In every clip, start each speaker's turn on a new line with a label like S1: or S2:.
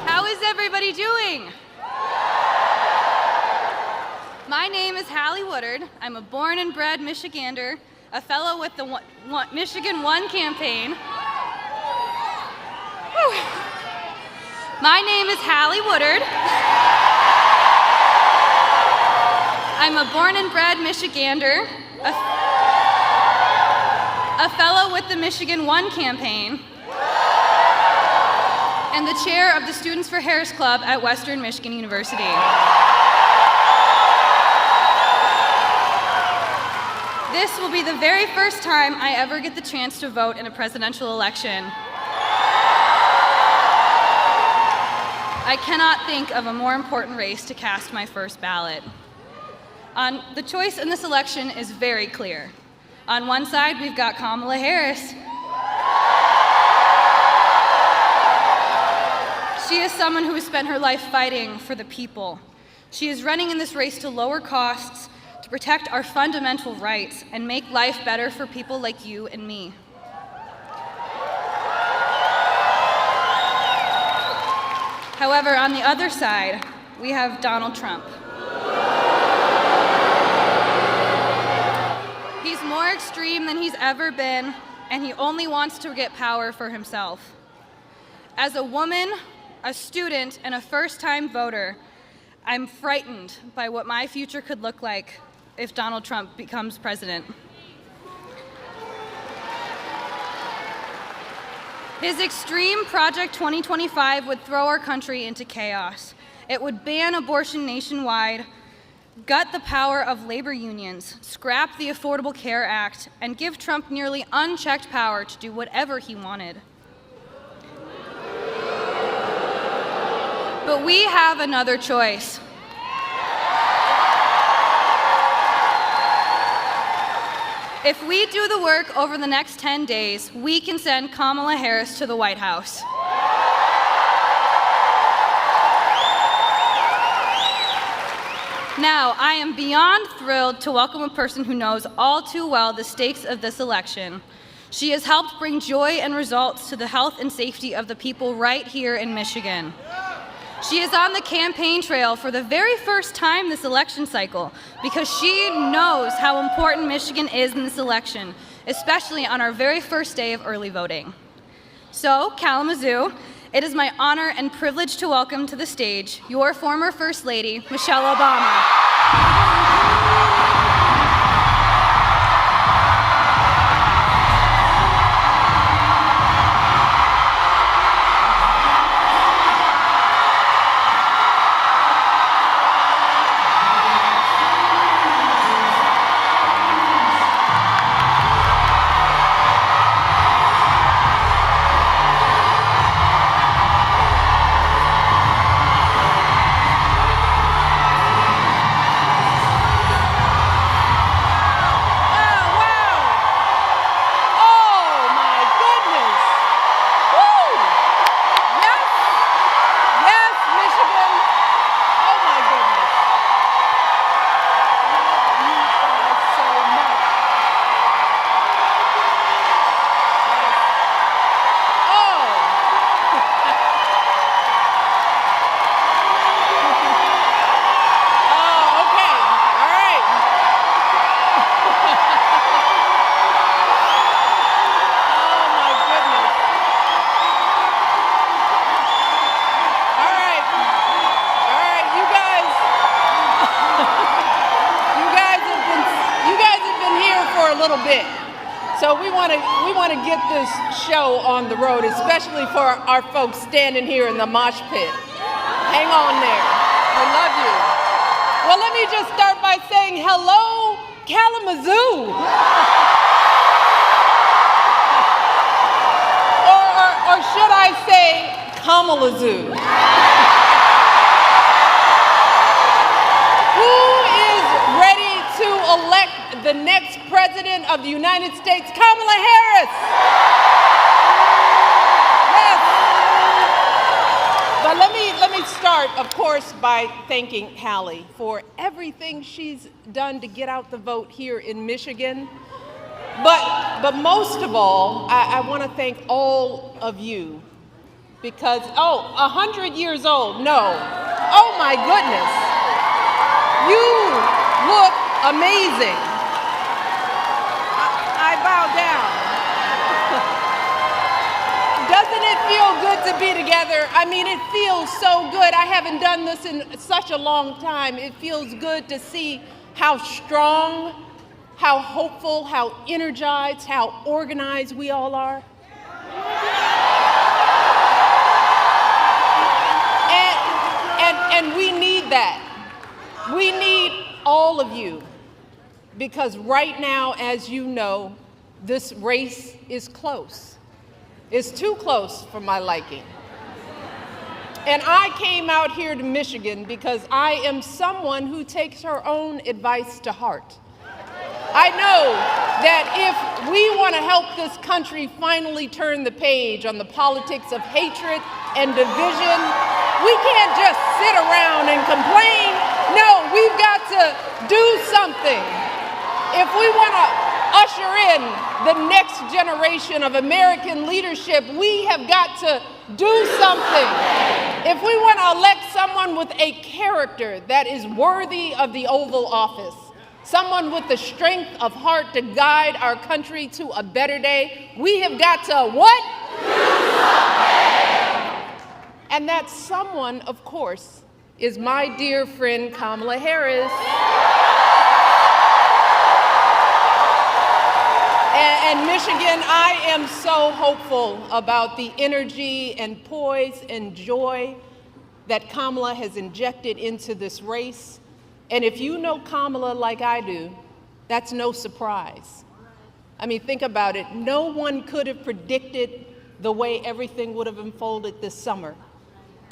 S1: How is everybody doing? My name is Hallie Woodard. I'm a born and bred Michigander, a fellow with the Michigan One campaign. Whew. My name is Hallie Woodard. I'm a born and bred Michigander, a fellow with the Michigan One campaign, and the chair of the Students for Harris Club at Western Michigan University. This will be the very first time I ever get the chance to vote in a presidential election. I cannot think of a more important race to cast my first ballot. The choice in this election is very clear. On one side, we've got Kamala Harris. She is someone who has spent her life fighting for the people. She is running in this race to lower costs, to protect our fundamental rights, and make life better for people like you and me. However, on the other side, we have Donald Trump. He's more extreme than he's ever been, and he only wants to get power for himself. As a woman, a student, and a first-time voter, I'm frightened by what my future could look like if Donald Trump becomes president. His extreme Project 2025 would throw our country into chaos. It would ban abortion nationwide, gut the power of labor unions, scrap the Affordable Care Act, and give Trump nearly unchecked power to do whatever he wanted. But we have another choice. If we do the work over the next 10 days, we can send Kamala Harris to the White House. Now, I am beyond thrilled to welcome a person who knows all too well the stakes of this election. She has helped bring joy and results to the health and safety of the people right here in Michigan. She is on the campaign trail for the very first time this election cycle because she knows how important Michigan is in this election, especially on our very first day of early voting. So, Kalamazoo, it is my honor and privilege to welcome to the stage your former First Lady, Michelle Obama.
S2: So we want to get this show on the road, especially for our folks standing here in the mosh pit. Hang on there. We love you. Well, let me just start by saying hello, Kalamazoo. or should I say Kamalazoo? Who is ready to elect the next president of the United States, Kamala Harris? Yes. But let me start, of course, by thanking Hallie for everything she's done to get out the vote here in Michigan. But most of all, I want to thank all of you because, 100 years old, no. Oh my goodness. You look amazing. I bow down. Doesn't it feel good to be together? I mean, it feels so good. I haven't done this in such a long time. It feels good to see how strong, how hopeful, how energized, how organized we all are. And we need that. We need all of you because right now, as you know, this race is close. It's too close for my liking. And I came out here to Michigan because I am someone who takes her own advice to heart. I know that if we want to help this country finally turn the page on the politics of hatred and division, we can't just sit around and complain. No, we've got to do something. If we want to usher in the next generation of American leadership, we have got to do something. If we want to elect someone with a character that is worthy of the Oval Office, someone with the strength of heart to guide our country to a better day, we have got to what? And that someone, of course, is my dear friend Kamala Harris. And Michigan, I am so hopeful about the energy and poise and joy that Kamala has injected into this race. And if you know Kamala like I do, that's no surprise. I mean, think about it. No one could have predicted the way everything would have unfolded this summer.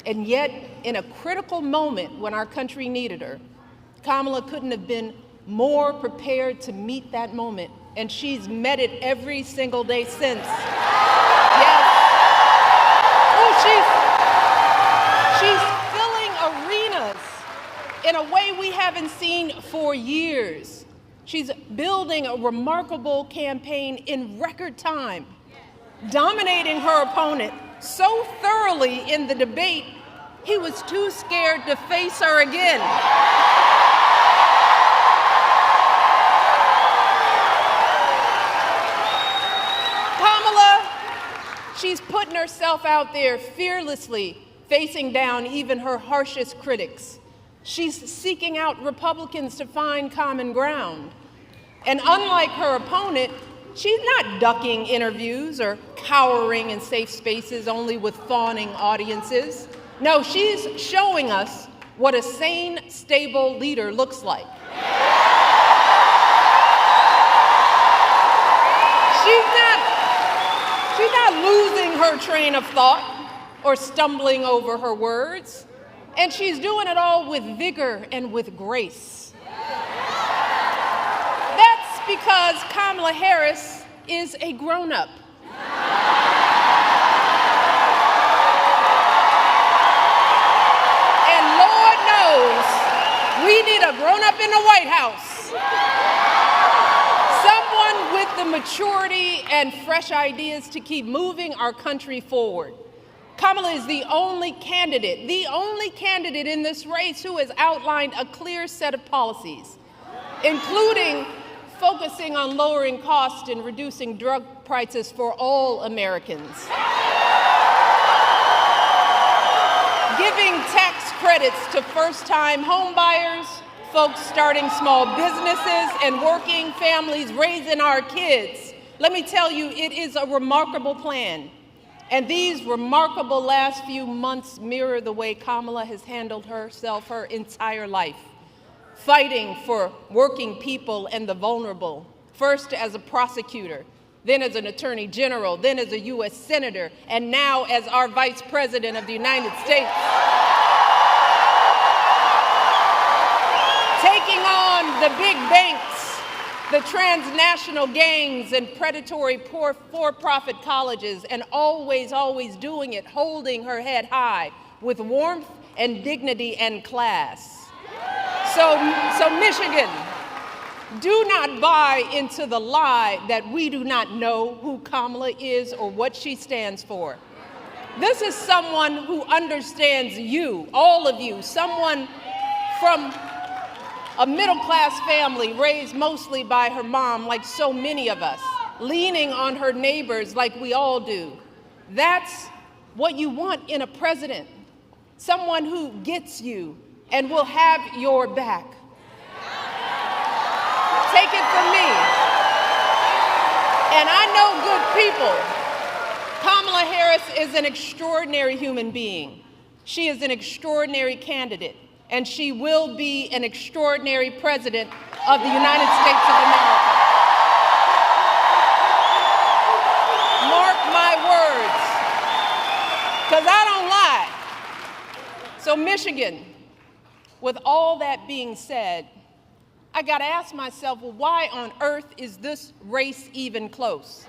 S2: And yet, in a critical moment when our country needed her, Kamala couldn't have been more prepared to meet that moment. And she's met it every single day since. Yes. Oh, she's filling arenas in a way we haven't seen for years. She's building a remarkable campaign in record time, dominating her opponent so thoroughly in the debate, he was too scared to face her again. Kamala, she's putting herself out there fearlessly, facing down even her harshest critics. She's seeking out Republicans to find common ground. And unlike her opponent, she's not ducking interviews or cowering in safe spaces only with fawning audiences. No, she's showing us what a sane, stable leader looks like. She's not losing her train of thought or stumbling over her words. And she's doing it all with vigor and with grace. That's because Kamala Harris is a grown-up. And Lord knows we need a grown-up in the White House. Someone with the maturity and fresh ideas to keep moving our country forward. Kamala is the only candidate in this race who has outlined a clear set of policies, including focusing on lowering costs and reducing drug prices for all Americans, giving tax credits to first-time home buyers, folks starting small businesses, and working families raising our kids. Let me tell you, it is a remarkable plan. And these remarkable last few months mirror the way Kamala has handled herself her entire life, fighting for working people and the vulnerable, first as a prosecutor, then as an attorney general, then as a U.S. senator, and now as our vice president of the United States. Taking on the big banks, the transnational gangs and predatory for-profit colleges, and always doing it, holding her head high with warmth and dignity and class. So Michigan, Do not buy into the lie that we do not know who Kamala is or what she stands for. This is someone who understands you, all of you, someone from a middle-class family raised mostly by her mom, like so many of us, leaning on her neighbors like we all do. That's what you want in a president, someone who gets you and will have your back. Take it from me. And I know good people. Kamala Harris is an extraordinary human being. She is an extraordinary candidate, and she will be an extraordinary president of the United States of America. Mark my words, because I don't lie. So Michigan, with all that being said, I got to ask myself, well, why on earth is this race even close?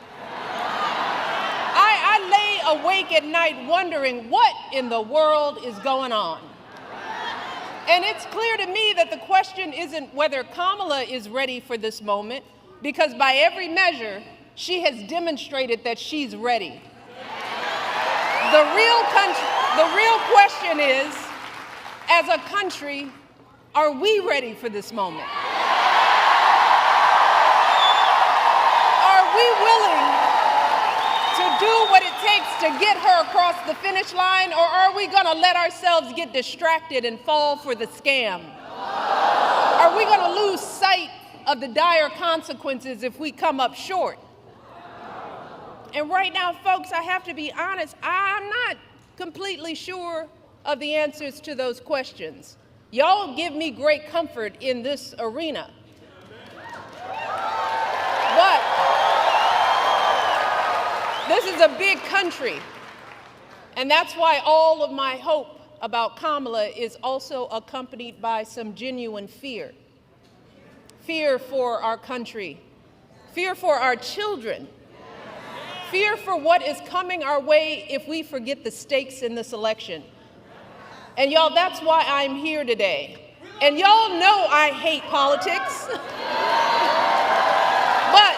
S2: I lay awake at night wondering what in the world is going on. And it's clear to me that the question isn't whether Kamala is ready for this moment, because by every measure, she has demonstrated that she's ready. The real question is, as a country, are we ready for this moment? Are we willing to do what it takes to get her across the finish line, or are we going to let ourselves get distracted and fall for the scam? Are we going to lose sight of the dire consequences if we come up short? And right now, folks, I have to be honest, I'm not completely sure of the answers to those questions. Y'all give me great comfort in this arena. But this is a big country, and that's why all of my hope about Kamala is also accompanied by some genuine fear. Fear for our country, fear for our children, fear for what is coming our way if we forget the stakes in this election. And y'all, that's why I'm here today. And y'all know I hate politics. But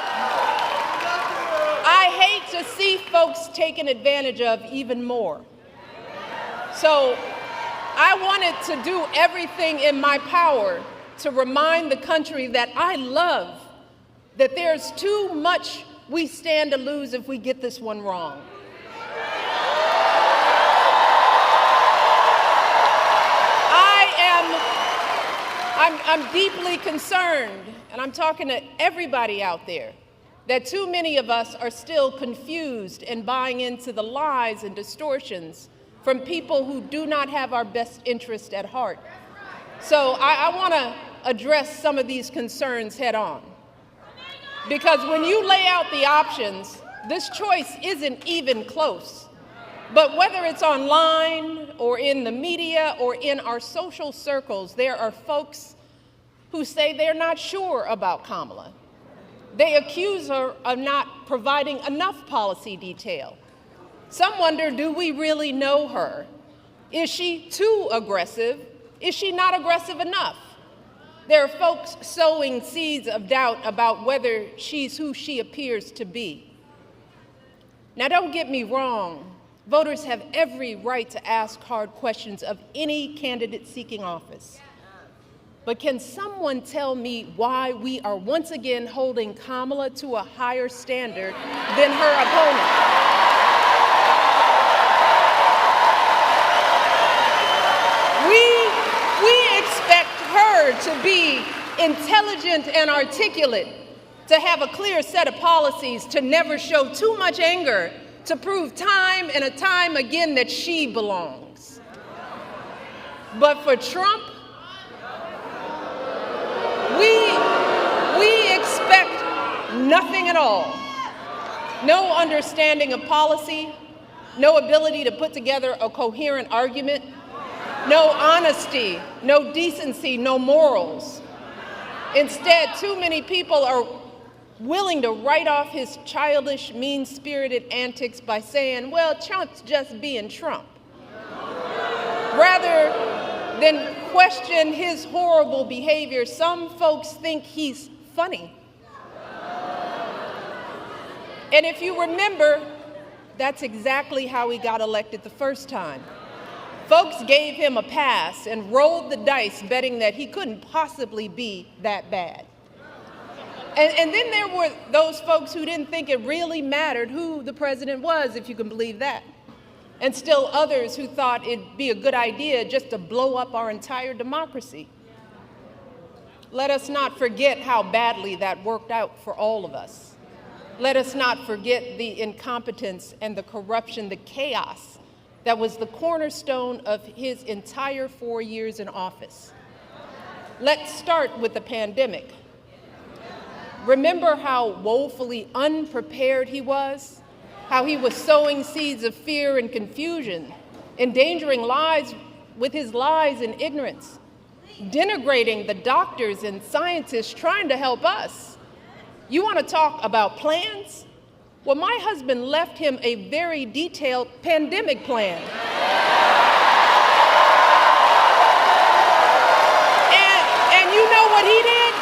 S2: I hate to see folks taken advantage of even more. So I wanted to do everything in my power to remind the country that I love, that there's too much we stand to lose if we get this one wrong. I'm deeply concerned, and I'm talking to everybody out there, that too many of us are still confused and buying into the lies and distortions from people who do not have our best interest at heart. So I want to address some of these concerns head on. Because when you lay out the options, this choice isn't even close. But whether it's online or in the media or in our social circles, there are folks who say they're not sure about Kamala. They accuse her of not providing enough policy detail. Some wonder, do we really know her? Is she too aggressive? Is she not aggressive enough? There are folks sowing seeds of doubt about whether she's who she appears to be. Now, don't get me wrong. Voters have every right to ask hard questions of any candidate seeking office. But can someone tell me why we are once again holding Kamala to a higher standard than her opponent? We expect her to be intelligent and articulate, to have a clear set of policies, to never show too much anger, to prove time and time again that she belongs. But for Trump, we expect nothing at all. No understanding of policy, no ability to put together a coherent argument, no honesty, no decency, no morals. Instead, too many people are willing to write off his childish, mean-spirited antics by saying, well, Trump's just being Trump, rather than question his horrible behavior. Some folks think he's funny. And if you remember, that's exactly how he got elected the first time. Folks gave him a pass and rolled the dice, betting that he couldn't possibly be that bad. And then there were those folks who didn't think it really mattered who the president was, if you can believe that. And still others who thought it'd be a good idea just to blow up our entire democracy. Let us not forget how badly that worked out for all of us. Let us not forget the incompetence and the corruption, the chaos that was the cornerstone of his entire 4 years in office. Let's start with the pandemic. Remember how woefully unprepared he was? How he was sowing seeds of fear and confusion, endangering lives with his lies and ignorance, denigrating the doctors and scientists trying to help us. You want to talk about plans? Well, my husband left him a very detailed pandemic plan. And you know what he did?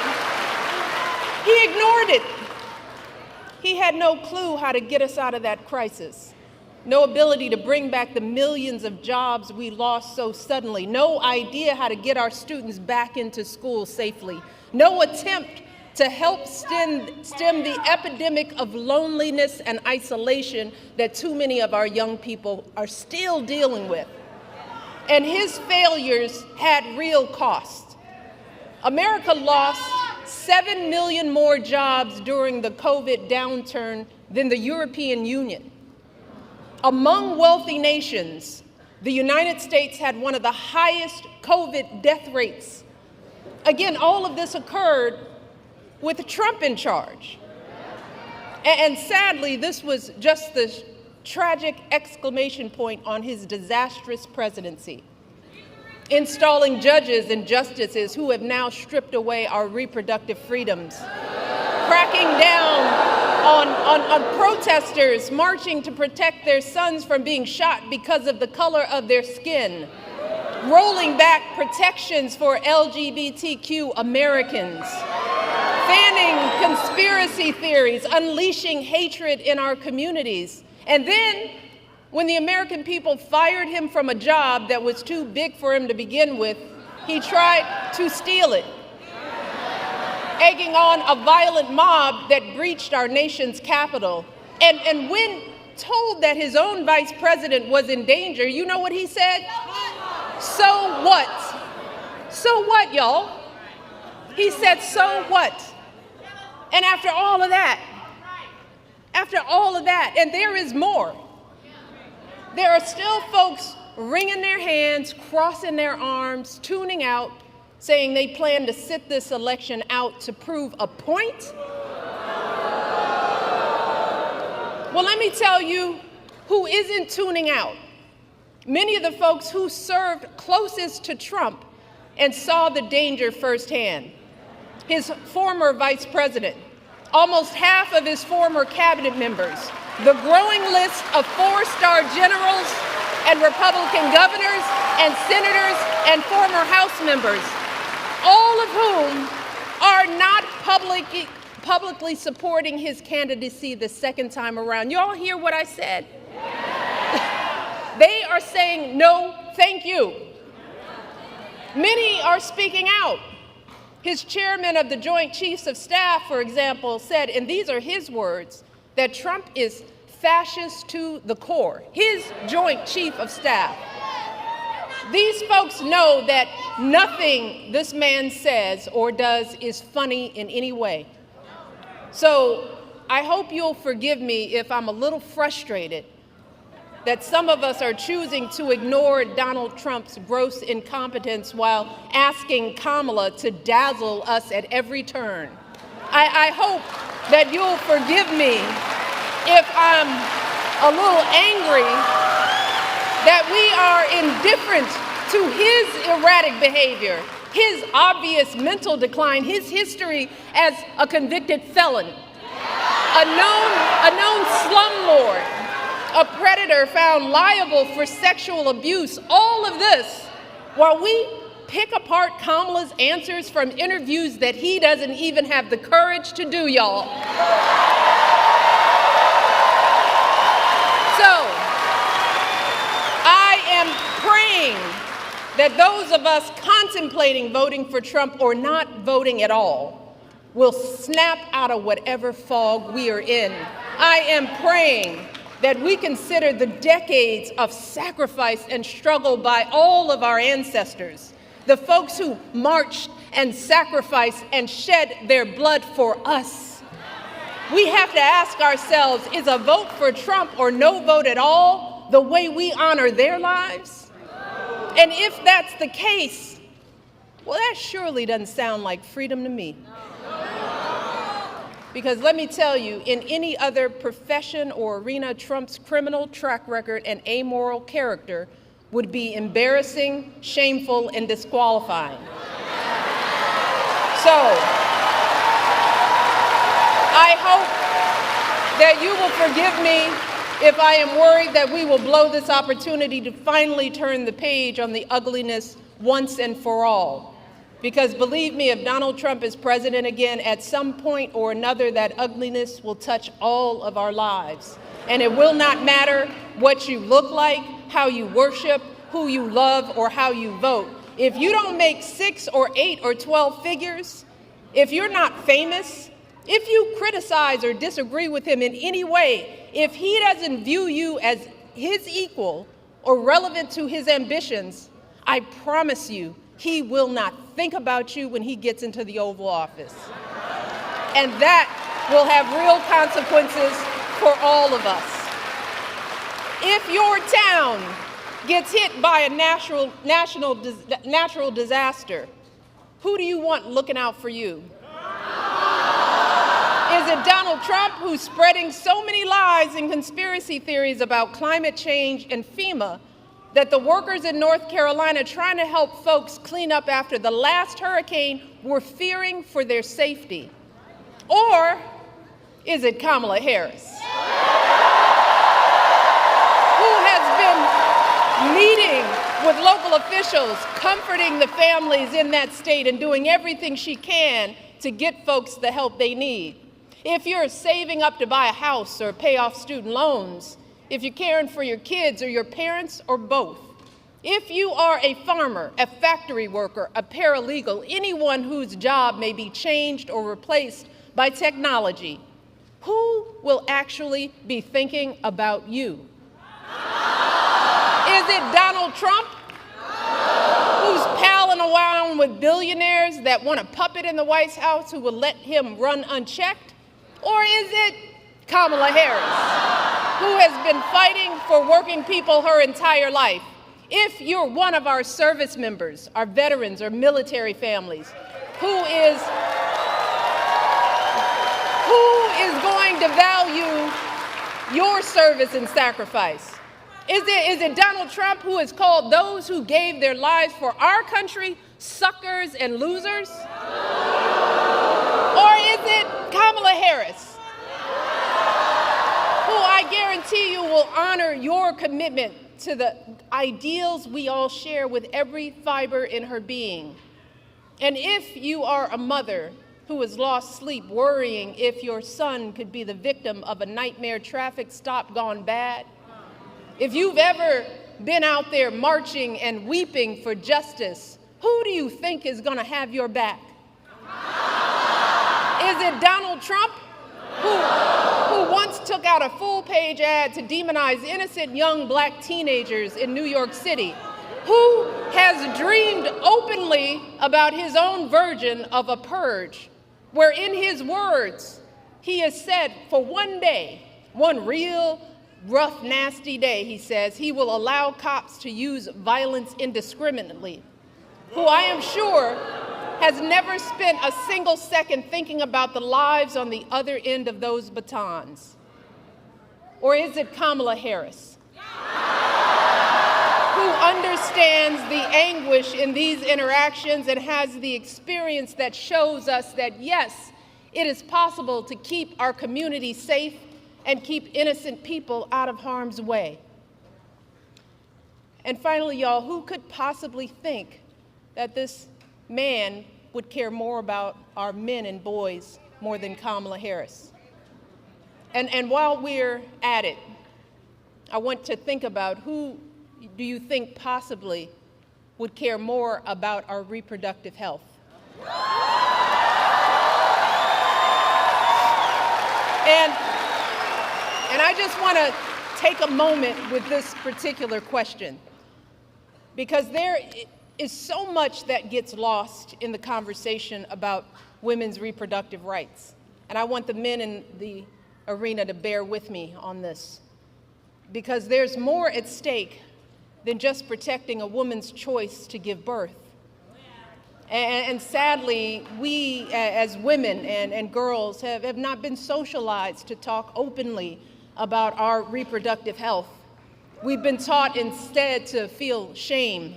S2: He ignored it. He had no clue how to get us out of that crisis. No ability to bring back the millions of jobs we lost so suddenly. No idea how to get our students back into school safely. No attempt to help stem the epidemic of loneliness and isolation that too many of our young people are still dealing with. And his failures had real cost. America lost 7 million more jobs during the COVID downturn than the European Union. Among wealthy nations, the United States had one of the highest COVID death rates. Again, all of this occurred with Trump in charge. And sadly, this was just the tragic exclamation point on his disastrous presidency. Installing judges and justices who have now stripped away our reproductive freedoms, cracking down on protesters marching to protect their sons from being shot because of the color of their skin, rolling back protections for LGBTQ Americans, fanning conspiracy theories, unleashing hatred in our communities. And then, when the American people fired him from a job that was too big for him to begin with, he tried to steal it, egging on a violent mob that breached our nation's capital. And when told that his own vice president was in danger, you know what he said? So what? So what, y'all? He said, so what? And after all of that, and there is more, there are still folks wringing their hands, crossing their arms, tuning out, saying they plan to sit this election out to prove a point. Well, let me tell you who isn't tuning out. Many of the folks who served closest to Trump and saw the danger firsthand. His former vice president, almost half of his former cabinet members, the growing list of four-star generals and Republican governors and senators and former House members, all of whom are not publicly supporting his candidacy the second time around. Y'all hear what I said? They are saying no, thank you. Many are speaking out. His chairman of the Joint Chiefs of Staff, for example, said, and these are his words, that Trump is fascist to the core. His Joint Chief of Staff. These folks know that nothing this man says or does is funny in any way. So I hope you'll forgive me if I'm a little frustrated that some of us are choosing to ignore Donald Trump's gross incompetence while asking Kamala to dazzle us at every turn. I hope that you'll forgive me if I'm a little angry that we are indifferent to his erratic behavior, his obvious mental decline, his history as a convicted felon, a known slumlord, a predator found liable for sexual abuse, all of this while we pick apart Kamala's answers from interviews that he doesn't even have the courage to do, y'all. So, I am praying that those of us contemplating voting for Trump or not voting at all will snap out of whatever fog we are in. I am praying that we consider the decades of sacrifice and struggle by all of our ancestors, the folks who marched and sacrificed and shed their blood for us. We have to ask ourselves, is a vote for Trump or no vote at all the way we honor their lives? And if that's the case, well, that surely doesn't sound like freedom to me. Because let me tell you, in any other profession or arena, Trump's criminal track record and amoral character would be embarrassing, shameful, and disqualifying. So, I hope that you will forgive me if I am worried that we will blow this opportunity to finally turn the page on the ugliness once and for all. Because believe me, if Donald Trump is president again, at some point or another, that ugliness will touch all of our lives. And it will not matter what you look like, how you worship, who you love, or how you vote. If you don't make 6 or 8 or 12 figures, if you're not famous, if you criticize or disagree with him in any way, if he doesn't view you as his equal or relevant to his ambitions, I promise you, he will not think about you when he gets into the Oval Office. And that will have real consequences for all of us. If your town gets hit by a natural disaster, who do you want looking out for you? Is it Donald Trump, who's spreading so many lies and conspiracy theories about climate change and FEMA that the workers in North Carolina trying to help folks clean up after the last hurricane were fearing for their safety? Or is it Kamala Harris, who has been meeting with local officials, comforting the families in that state and doing everything she can to get folks the help they need? If you're saving up to buy a house or pay off student loans, if you're caring for your kids or your parents or both, if you are a farmer, a factory worker, a paralegal, anyone whose job may be changed or replaced by technology, who will actually be thinking about you? Is it Donald Trump, who's palling around with billionaires that want a puppet in the White House who will let him run unchecked? Or is it Kamala Harris, who has been fighting for working people her entire life? If you're one of our service members, our veterans or military families, who is going to value your service and sacrifice? Is it Donald Trump, who has called those who gave their lives for our country suckers and losers? Or is it Kamala Harris, who I guarantee you will honor your commitment to the ideals we all share with every fiber in her being? And if you are a mother who has lost sleep worrying if your son could be the victim of a nightmare traffic stop gone bad, if you've ever been out there marching and weeping for justice, who do you think is going to have your back? Is it Donald Trump, who once took out a full-page ad to demonize innocent young black teenagers in New York City, who has dreamed openly about his own version of a purge, where in his words, he has said for one day, one real rough, nasty day, he says, he will allow cops to use violence indiscriminately, who I am sure has never spent a single second thinking about the lives on the other end of those batons? Or is it Kamala Harris, who understands the anguish in these interactions and has the experience that shows us that, yes, it is possible to keep our community safe and keep innocent people out of harm's way? And finally, y'all, who could possibly think that this man would care more about our men and boys more than Kamala Harris. And while we're at it, I want to think about who do you think possibly would care more about our reproductive health? And I just want to take a moment with this particular question, because there is so much that gets lost in the conversation about women's reproductive rights. And I want the men in the arena to bear with me on this, because there's more at stake than just protecting a woman's choice to give birth. And sadly, we as women and girls have not been socialized to talk openly about our reproductive health. We've been taught instead to feel shame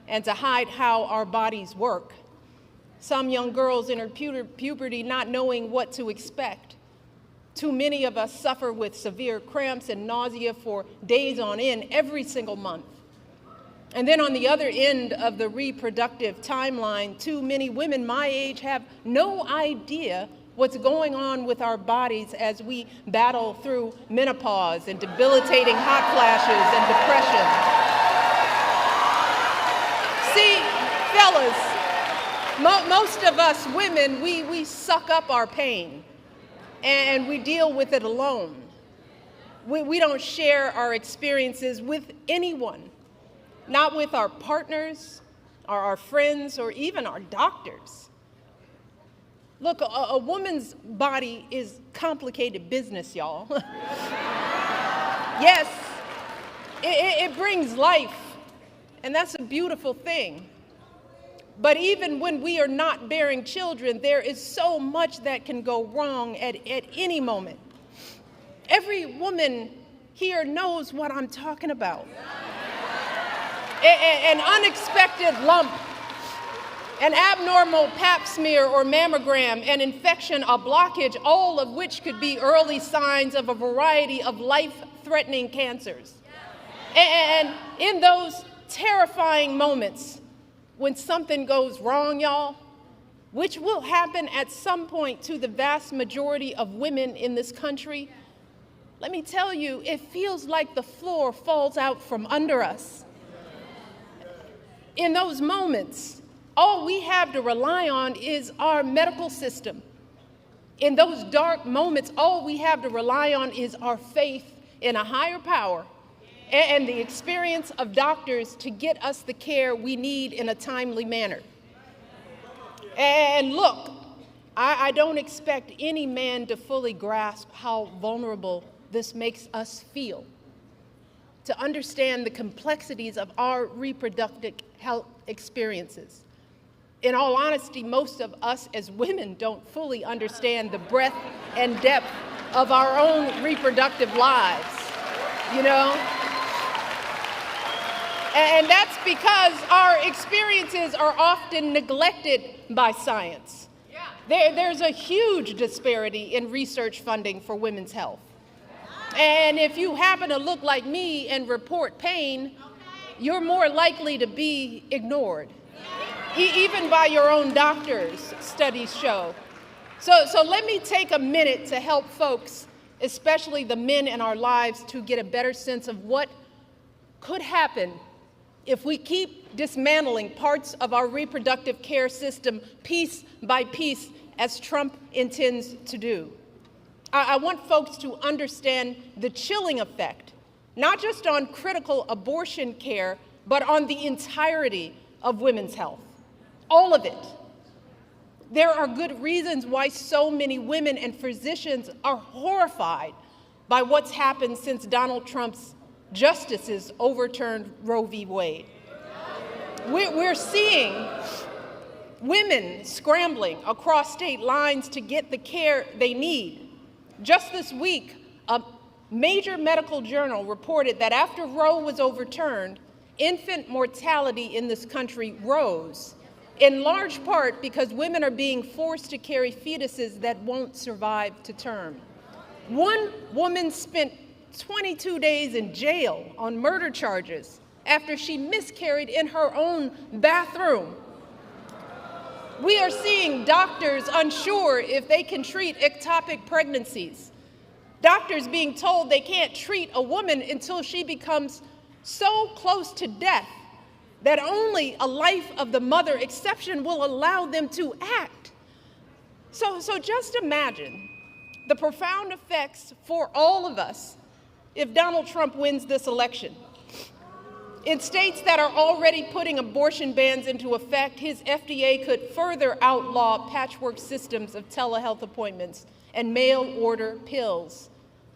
S2: and to hide how our bodies work. Some young girls enter puberty not knowing what to expect. Too many of us suffer with severe cramps and nausea for days on end every single month. And then on the other end of the reproductive timeline, too many women my age have no idea what's going on with our bodies as we battle through menopause and debilitating hot flashes and depression. See, fellas, most of us women, we suck up our pain and we deal with it alone. We don't share our experiences with anyone. Not with our partners, or our friends, or even our doctors. Look, a woman's body is complicated business, y'all. Yes, it brings life, and that's a beautiful thing. But even when we are not bearing children, there is so much that can go wrong at any moment. Every woman here knows what I'm talking about. An unexpected lump, an abnormal pap smear or mammogram, an infection, a blockage, all of which could be early signs of a variety of life-threatening cancers. And in those terrifying moments when something goes wrong, y'all, which will happen at some point to the vast majority of women in this country, let me tell you, it feels like the floor falls out from under us. In those moments, all we have to rely on is our medical system. In those dark moments, all we have to rely on is our faith in a higher power and the experience of doctors to get us the care we need in a timely manner. And look, I don't expect any man to fully grasp how vulnerable this makes us feel, to understand the complexities of our reproductive health experiences. In all honesty, most of us as women don't fully understand the breadth and depth of our own reproductive lives, you know? And that's because our experiences are often neglected by science. There's a huge disparity in research funding for women's health. And if you happen to look like me and report pain, you're more likely to be ignored, even by your own doctors, studies show. So let me take a minute to help folks, especially the men in our lives, to get a better sense of what could happen if we keep dismantling parts of our reproductive care system piece by piece, as Trump intends to do. I want folks to understand the chilling effect, not just on critical abortion care, but on the entirety of women's health, all of it. There are good reasons why so many women and physicians are horrified by what's happened since Donald Trump's justices overturned Roe v. Wade. We're seeing women scrambling across state lines to get the care they need. Just this week, a major medical journal reported that after Roe was overturned, infant mortality in this country rose, in large part because women are being forced to carry fetuses that won't survive to term. One woman spent 22 days in jail on murder charges after she miscarried in her own bathroom We are seeing doctors unsure if they can treat ectopic pregnancies. Doctors being told they can't treat a woman until she becomes so close to death that only a life of the mother exception will allow them to act. So just imagine the profound effects for all of us if Donald Trump wins this election. In states that are already putting abortion bans into effect, his FDA could further outlaw patchwork systems of telehealth appointments and mail-order pills,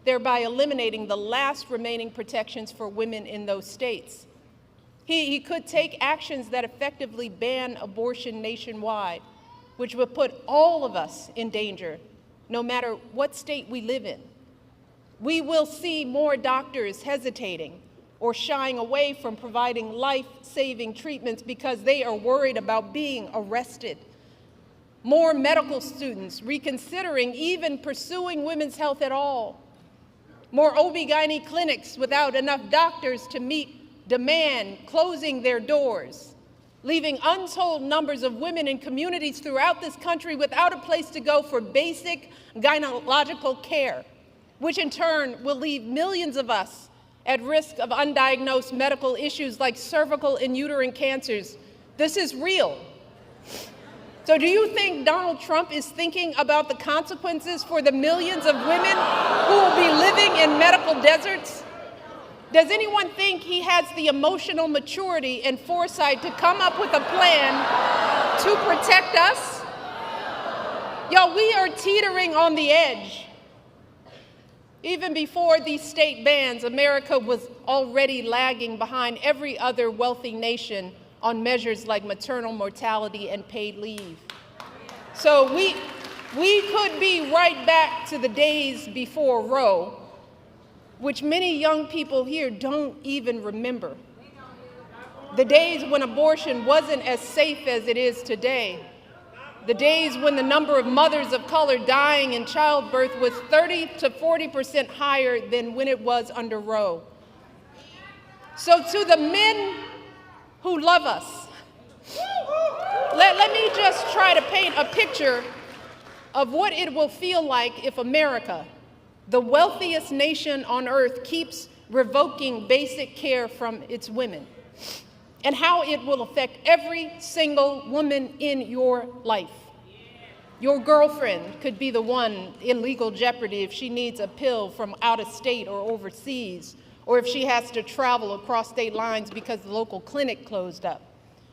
S2: thereby eliminating the last remaining protections for women in those states. He could take actions that effectively ban abortion nationwide, which would put all of us in danger, no matter what state we live in. We will see more doctors hesitating or shying away from providing life-saving treatments because they are worried about being arrested. More medical students reconsidering even pursuing women's health at all. More OB/GYN clinics without enough doctors to meet demand, closing their doors, leaving untold numbers of women in communities throughout this country without a place to go for basic gynecological care, which in turn will leave millions of us at risk of undiagnosed medical issues like cervical and uterine cancers. This is real. So do you think Donald Trump is thinking about the consequences for the millions of women who will be living in medical deserts? Does anyone think he has the emotional maturity and foresight to come up with a plan to protect us? Y'all, we are teetering on the edge. Even before these state bans, America was already lagging behind every other wealthy nation on measures like maternal mortality and paid leave. So we could be right back to the days before Roe, which many young people here don't even remember. The days when abortion wasn't as safe as it is today. The days when the number of mothers of color dying in childbirth was 30 to 40% higher than when it was under Roe. So to the men who love us, let me just try to paint a picture of what it will feel like if America, the wealthiest nation on earth, keeps revoking basic care from its women, and how it will affect every single woman in your life. Your girlfriend could be the one in legal jeopardy if she needs a pill from out of state or overseas, or if she has to travel across state lines because the local clinic closed up.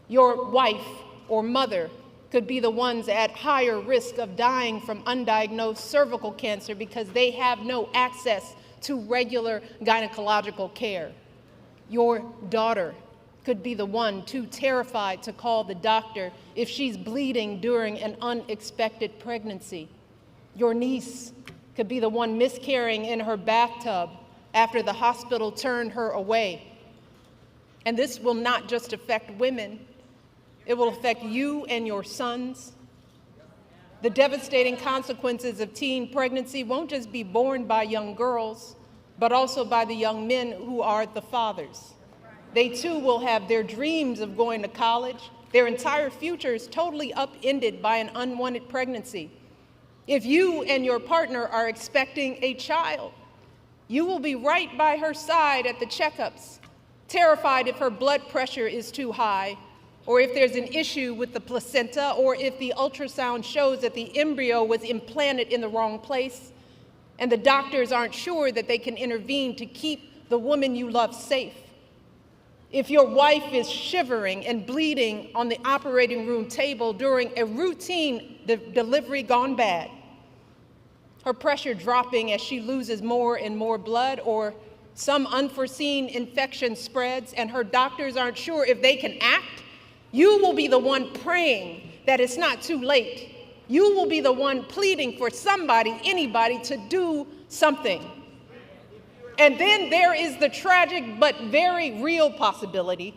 S2: Your wife or mother could be the ones at higher risk of dying from undiagnosed cervical cancer because they have no access to regular gynecological care. Your daughter could be the one too terrified to call the doctor if she's bleeding during an unexpected pregnancy. Your niece could be the one miscarrying in her bathtub after the hospital turned her away. And this will not just affect women, it will affect you and your sons. The devastating consequences of teen pregnancy won't just be borne by young girls, but also by the young men who are the fathers. They too will have their dreams of going to college, their entire futures totally upended by an unwanted pregnancy. If you and your partner are expecting a child, you will be right by her side at the checkups, terrified if her blood pressure is too high, or if there's an issue with the placenta, or if the ultrasound shows that the embryo was implanted in the wrong place, and the doctors aren't sure that they can intervene to keep the woman you love safe. If your wife is shivering and bleeding on the operating room table during a routine delivery gone bad, her pressure dropping as she loses more and more blood, or some unforeseen infection spreads and her doctors aren't sure if they can act, you will be the one praying that it's not too late. You will be the one pleading for somebody, anybody, to do something. And then there is the tragic but very real possibility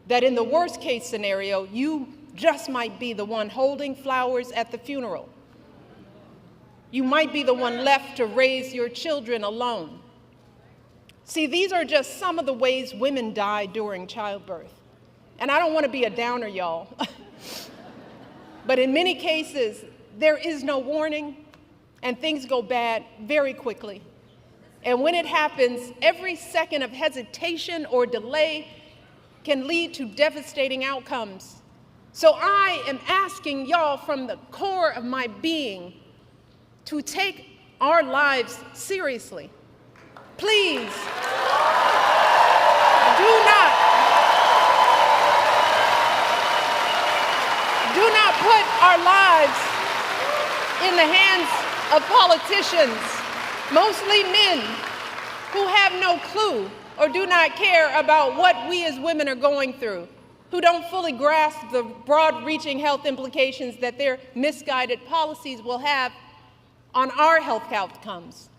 S2: that in the worst case scenario, you just might be the one holding flowers at the funeral. You might be the one left to raise your children alone. See, these are just some of the ways women die during childbirth. And I don't want to be a downer, y'all. But in many cases, there is no warning, and things go bad very quickly. And when it happens, every second of hesitation or delay can lead to devastating outcomes. So I am asking y'all from the core of my being to take our lives seriously. Please, do not put our lives in the hands of politicians, mostly men, who have no clue or do not care about what we as women are going through, who don't fully grasp the broad-reaching health implications that their misguided policies will have on our health outcomes.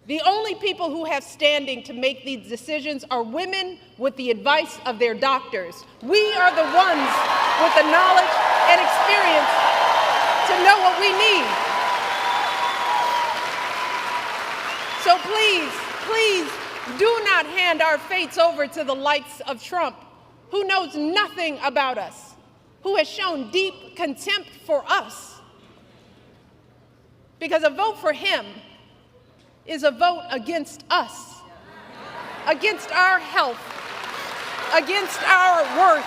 S2: The only people who have standing to make these decisions are women with the advice of their doctors. We are the ones with the knowledge and experience to know what we need. So please, please do not hand our fates over to the likes of Trump, who knows nothing about us, who has shown deep contempt for us. Because a vote for him is a vote against us, against our health, against our worth.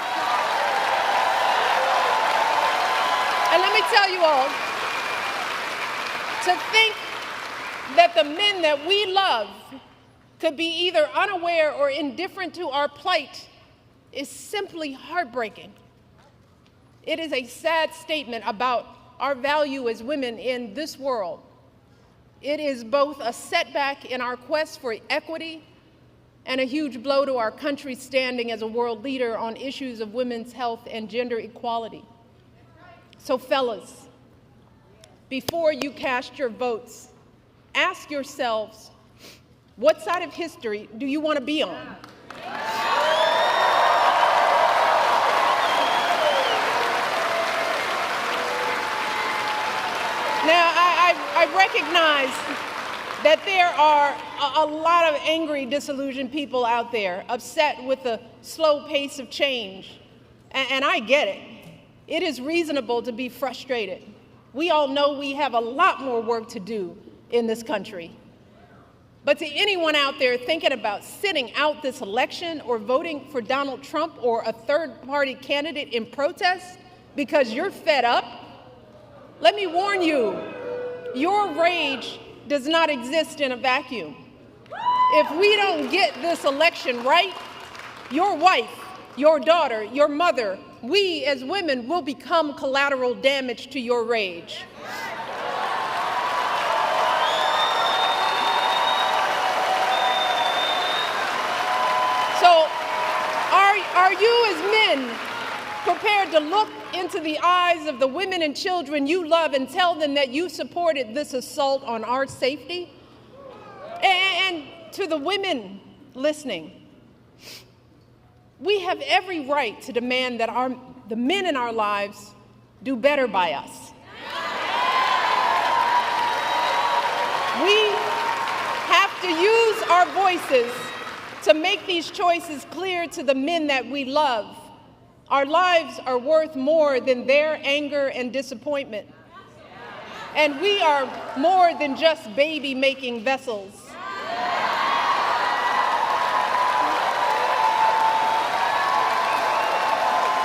S2: And let me tell you all, to think that the men that we love could be either unaware or indifferent to our plight is simply heartbreaking. It is a sad statement about our value as women in this world. It is both a setback in our quest for equity and a huge blow to our country's standing as a world leader on issues of women's health and gender equality. So fellas, before you cast your votes, ask yourselves, what side of history do you want to be on? Now, I recognize that there are a lot of angry, disillusioned people out there, upset with the slow pace of change. And I get it. It is reasonable to be frustrated. We all know we have a lot more work to do in this country. But to anyone out there thinking about sitting out this election or voting for Donald Trump or a third-party candidate in protest because you're fed up, let me warn you, your rage does not exist in a vacuum. If we don't get this election right, your wife, your daughter, your mother, we as women will become collateral damage to your rage. So, are you as men prepared to look into the eyes of the women and children you love and tell them that you supported this assault on our safety? And to the women listening, we have every right to demand that the men in our lives do better by us. We have to use our voices to make these choices clear to the men that we love. Our lives are worth more than their anger and disappointment. And we are more than just baby-making vessels.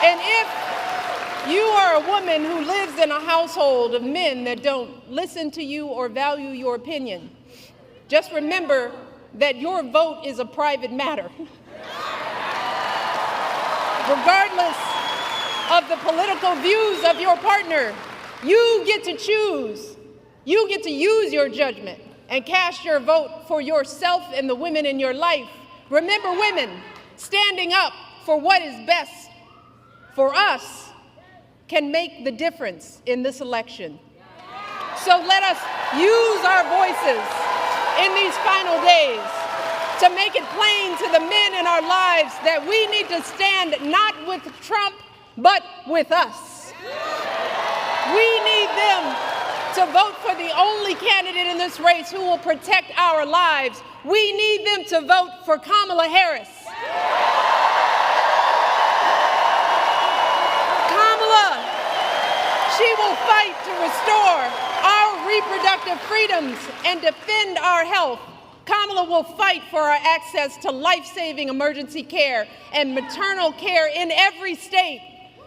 S2: And if you are a woman who lives in a household of men that don't listen to you or value your opinion, just remember that your vote is a private matter. Regardless of the political views of your partner, you get to choose. You get to use your judgment and cast your vote for yourself and the women in your life. Remember, women, standing up for what is best for us can make the difference in this election. So let us use our voices in these final days to make it plain to the men in our lives that we need to stand not with Trump, but with us. We need them to vote for the only candidate in this race who will protect our lives. We need them to vote for Kamala Harris. Kamala, she will fight to restore our reproductive freedoms and defend our health. Kamala will fight for our access to life-saving emergency care and maternal care in every state.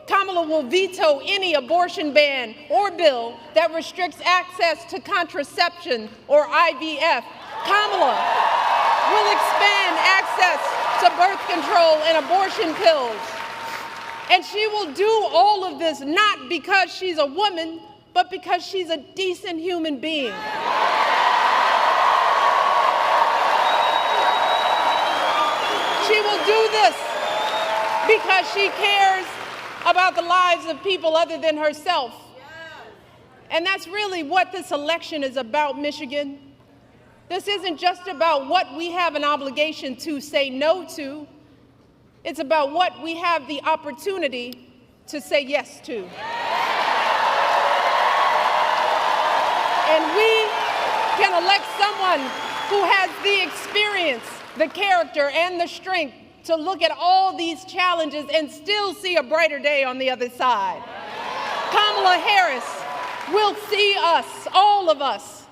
S2: Kamala will veto any abortion ban or bill that restricts access to contraception or IVF. Kamala will expand access to birth control and abortion pills. And she will do all of this not because she's a woman, but because she's a decent human being. She will do this because she cares about the lives of people other than herself. And that's really what this election is about, Michigan. This isn't just about what we have an obligation to say no to. It's about what we have the opportunity to say yes to. And we can elect someone who has the experience, the character, and the strength to look at all these challenges and still see a brighter day on the other side. Kamala Harris will see us, all of us.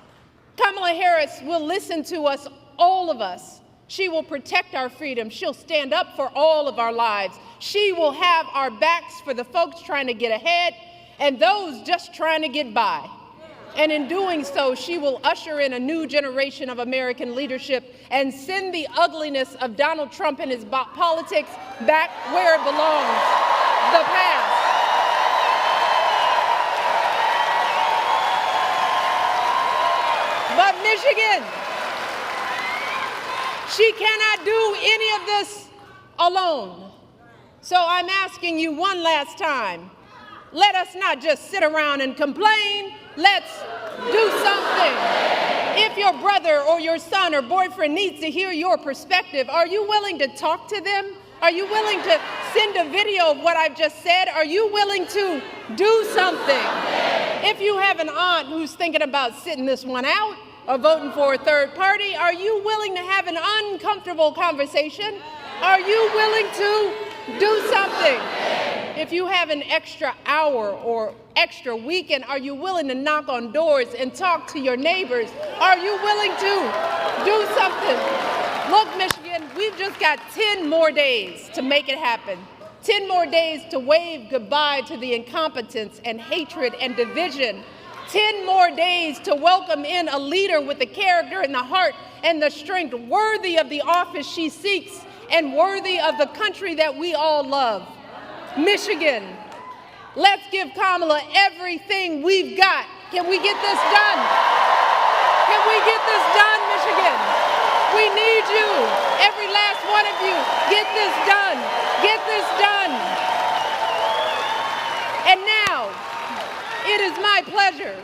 S2: Kamala Harris will listen to us, all of us. She will protect our freedom. She'll stand up for all of our lives. She will have our backs for the folks trying to get ahead and those just trying to get by. And in doing so, she will usher in a new generation of American leadership and send the ugliness of Donald Trump and his politics back where it belongs, the past. But Michigan, she cannot do any of this alone. So I'm asking you one last time, let us not just sit around and complain. Let's do something. If your brother or your son or boyfriend needs to hear your perspective, are you willing to talk to them? Are you willing to send a video of what I've just said? Are you willing to do something? If you have an aunt who's thinking about sitting this one out or voting for a third party, are you willing to have an uncomfortable conversation? Are you willing to do something? If you have an extra hour or extra weekend, are you willing to knock on doors and talk to your neighbors? Are you willing to do something? Look, Michigan, we've just got 10 more days to make it happen. 10 more days to wave goodbye to the incompetence and hatred and division. 10 more days to welcome in a leader with the character and the heart and the strength worthy of the office she seeks and worthy of the country that we all love. Michigan, let's give Kamala everything we've got. Can we get this done? Can we get this done, Michigan? We need you, every last one of you. Get this done. Get this done. And now, it is my pleasure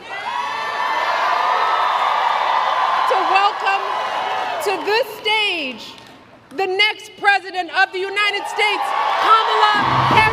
S2: to welcome to this stage the next President of the United States, Kamala Harris.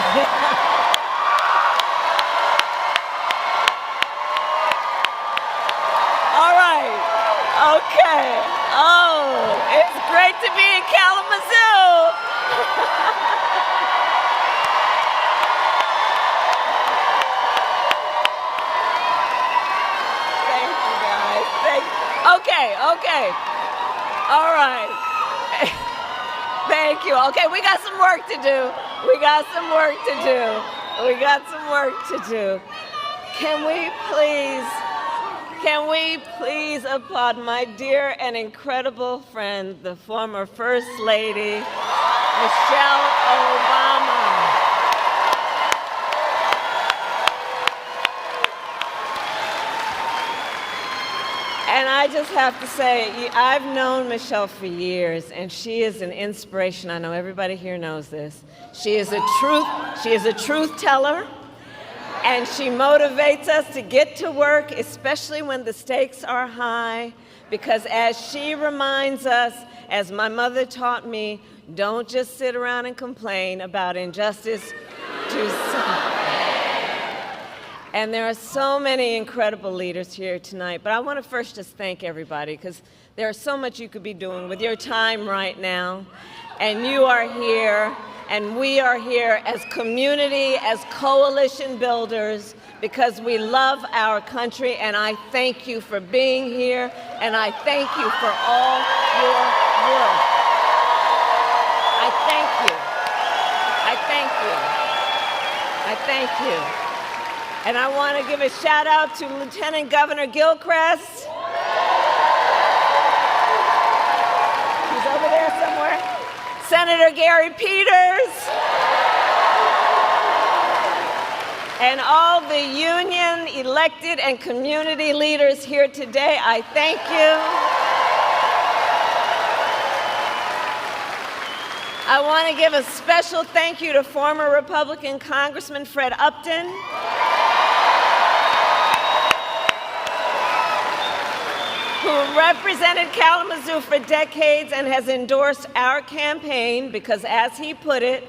S3: All right. Okay. Oh, it's great to be in Kalamazoo. Thank you, guys. Okay. All right. Thank you. Okay, we got some work to do. Can we please applaud my dear and incredible friend, the former First Lady, Michelle Obama. And I just have to say, I've known Michelle for years, and she is an inspiration. I know everybody here knows this. She is a truth teller, and she motivates us to get to work, especially when the stakes are high, because as she reminds us, as my mother taught me, don't just sit around and complain about injustice. Do something. And there are so many incredible leaders here tonight, but I want to first just thank everybody, because there's so much you could be doing with your time right now. And you are here, and we are here as community, as coalition builders, because we love our country, and I thank you for being here, and I thank you for all your work. I thank you. And I want to give a shout out to Lieutenant Governor Gilchrist. He's over there somewhere. Senator Gary Peters. And all the union, elected, and community leaders here today, I thank you. I want to give a special thank you to former Republican Congressman Fred Upton. Who represented Kalamazoo for decades and has endorsed our campaign because, as he put it,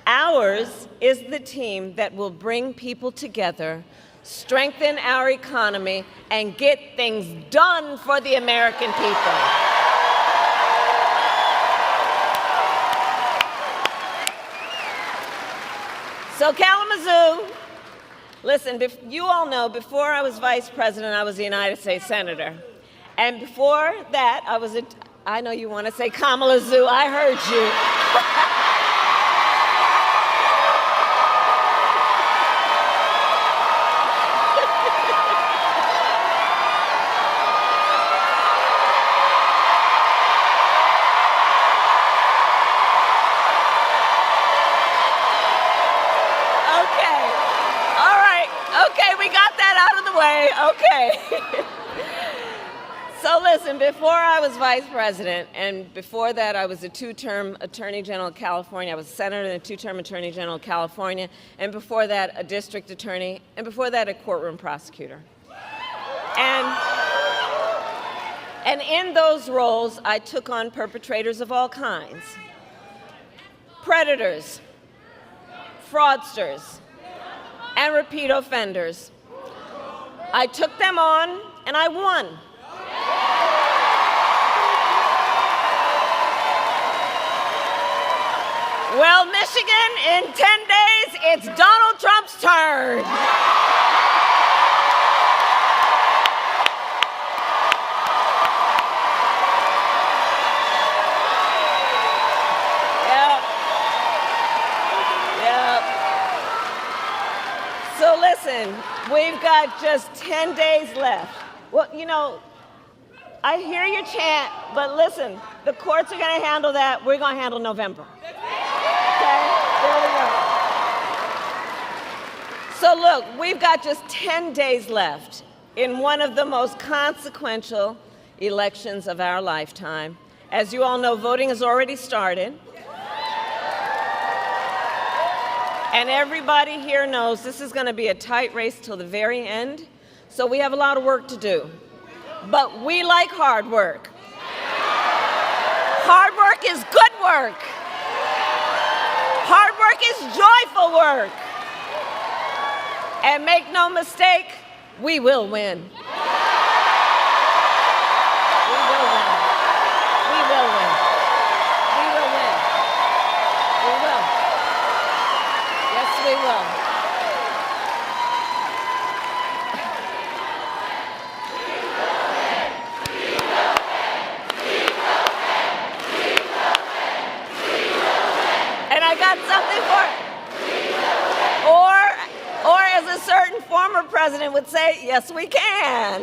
S3: ours is the team that will bring people together, strengthen our economy, and get things done for the American people. So Kalamazoo, listen, you all know, before I was vice president, I was a United States Senator. And before that, I know you want to say Kamala Zoo, I heard you. Okay, all right, okay, we got that out of the way, okay. So listen, before I was vice president, and before that I was a two-term Attorney General of California, I was a senator and a two-term Attorney General of California, and before that a district attorney, and before that a courtroom prosecutor. And in those roles, I took on perpetrators of all kinds. Predators, fraudsters, and repeat offenders. I took them on, and I won. Well, Michigan, in 10 days, it's Donald Trump's turn. Yep. So listen, we've got just 10 days left. Well, you know, I hear your chant, but listen, the courts are going to handle that. We're going to handle November. Okay? There we go. So look, we've got just 10 days left in one of the most consequential elections of our lifetime. As you all know, voting has already started. And everybody here knows this is going to be a tight race till the very end. So we have a lot of work to do. But we like hard work. Hard work is good work. Hard work is joyful work. And make no mistake, we will win. We will win. We will win. We will win. We will. Yes, we will. And I got something for it. Or as a certain former president would say, yes, we can.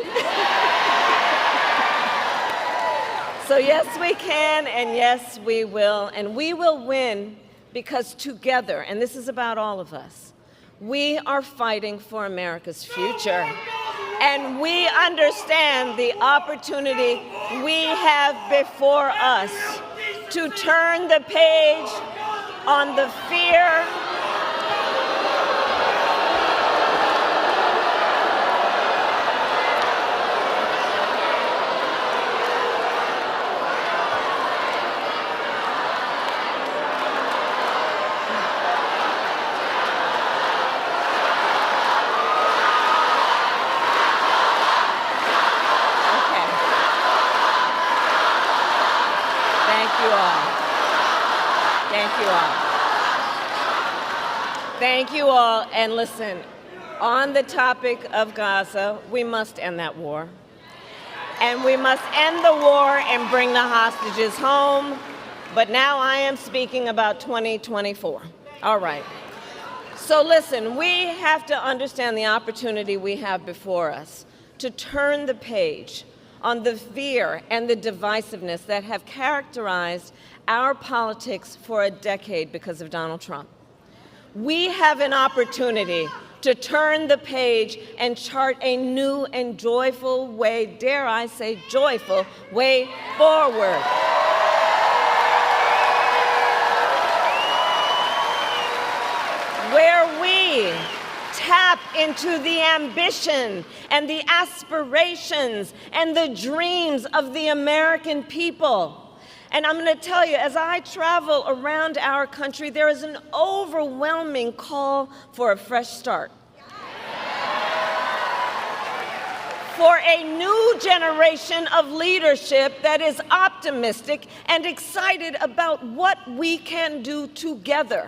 S3: So yes, we can, and yes, we will. And we will win because together, and this is about all of us, we are fighting for America's future. And we understand the opportunity we have before us to turn the page on the fear Thank you all. And listen, on the topic of Gaza, we must end that war. And we must end the war and bring the hostages home. But now I am speaking about 2024. All right. So listen, we have to understand the opportunity we have before us to turn the page on the fear and the divisiveness that have characterized our politics for a decade because of Donald Trump. We have an opportunity to turn the page and chart a new and joyful way, dare I say joyful, way forward. Where we tap into the ambition and the aspirations and the dreams of the American people. And I'm going to tell you, as I travel around our country, there is an overwhelming call for a fresh start. For a new generation of leadership that is optimistic and excited about what we can do together.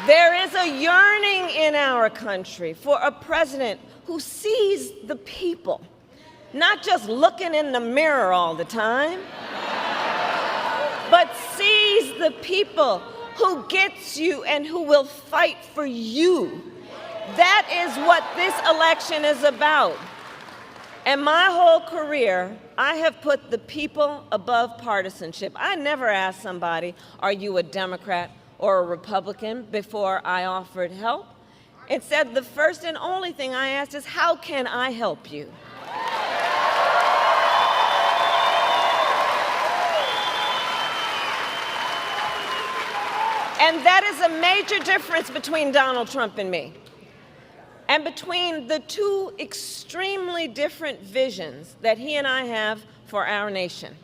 S3: There is a yearning in our country for a president who sees the people, not just looking in the mirror all the time, but sees the people, who gets you and who will fight for you. That is what this election is about. And my whole career, I have put the people above partisanship. I never asked somebody, are you a Democrat or a Republican, before I offered help. Instead, the first and only thing I asked is, how can I help you? And that is a major difference between Donald Trump and me, and between the two extremely different visions that he and I have for our nation.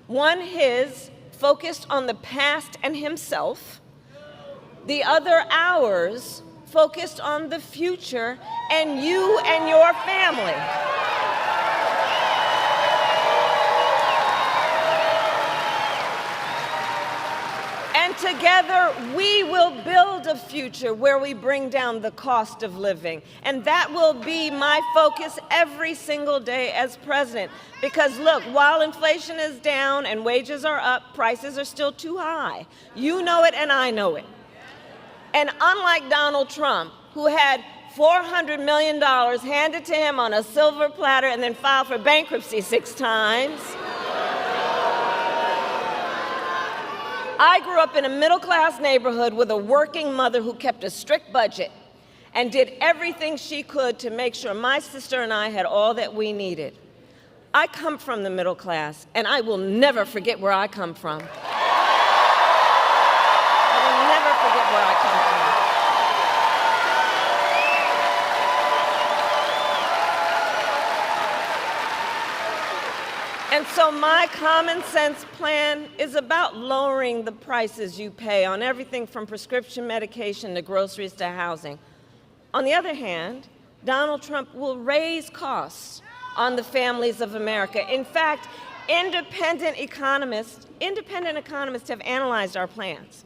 S3: One, his, focused on the past and himself. The other, ours, focused on the future and you and your family. And together, we will build a future where we bring down the cost of living. And that will be my focus every single day as president. Because look, while inflation is down and wages are up, prices are still too high. You know it and I know it. And unlike Donald Trump, who had $400 million handed to him on a silver platter and then filed for bankruptcy 6 times, I grew up in a middle-class neighborhood with a working mother who kept a strict budget and did everything she could to make sure my sister and I had all that we needed. I come from the middle class, and I will never forget where I come from. I will never forget where I come from. And so my common sense plan is about lowering the prices you pay on everything from prescription medication to groceries to housing. On the other hand, Donald Trump will raise costs on the families of America. In fact, independent economists have analyzed our plans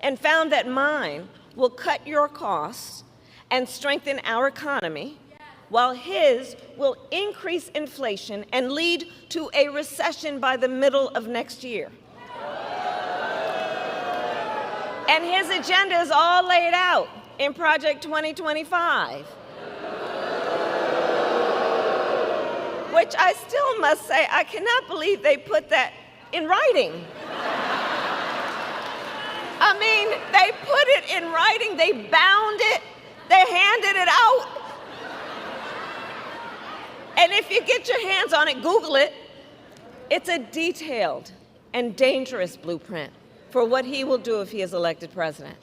S3: and found that mine will cut your costs and strengthen our economy, while his will increase inflation and lead to a recession by the middle of next year. And his agenda is all laid out in Project 2025, which I still must say, I cannot believe they put that in writing. I mean, they put it in writing, they bound it, they handed it out. And if you get your hands on it, Google it. It's a detailed and dangerous blueprint for what he will do if he is elected president.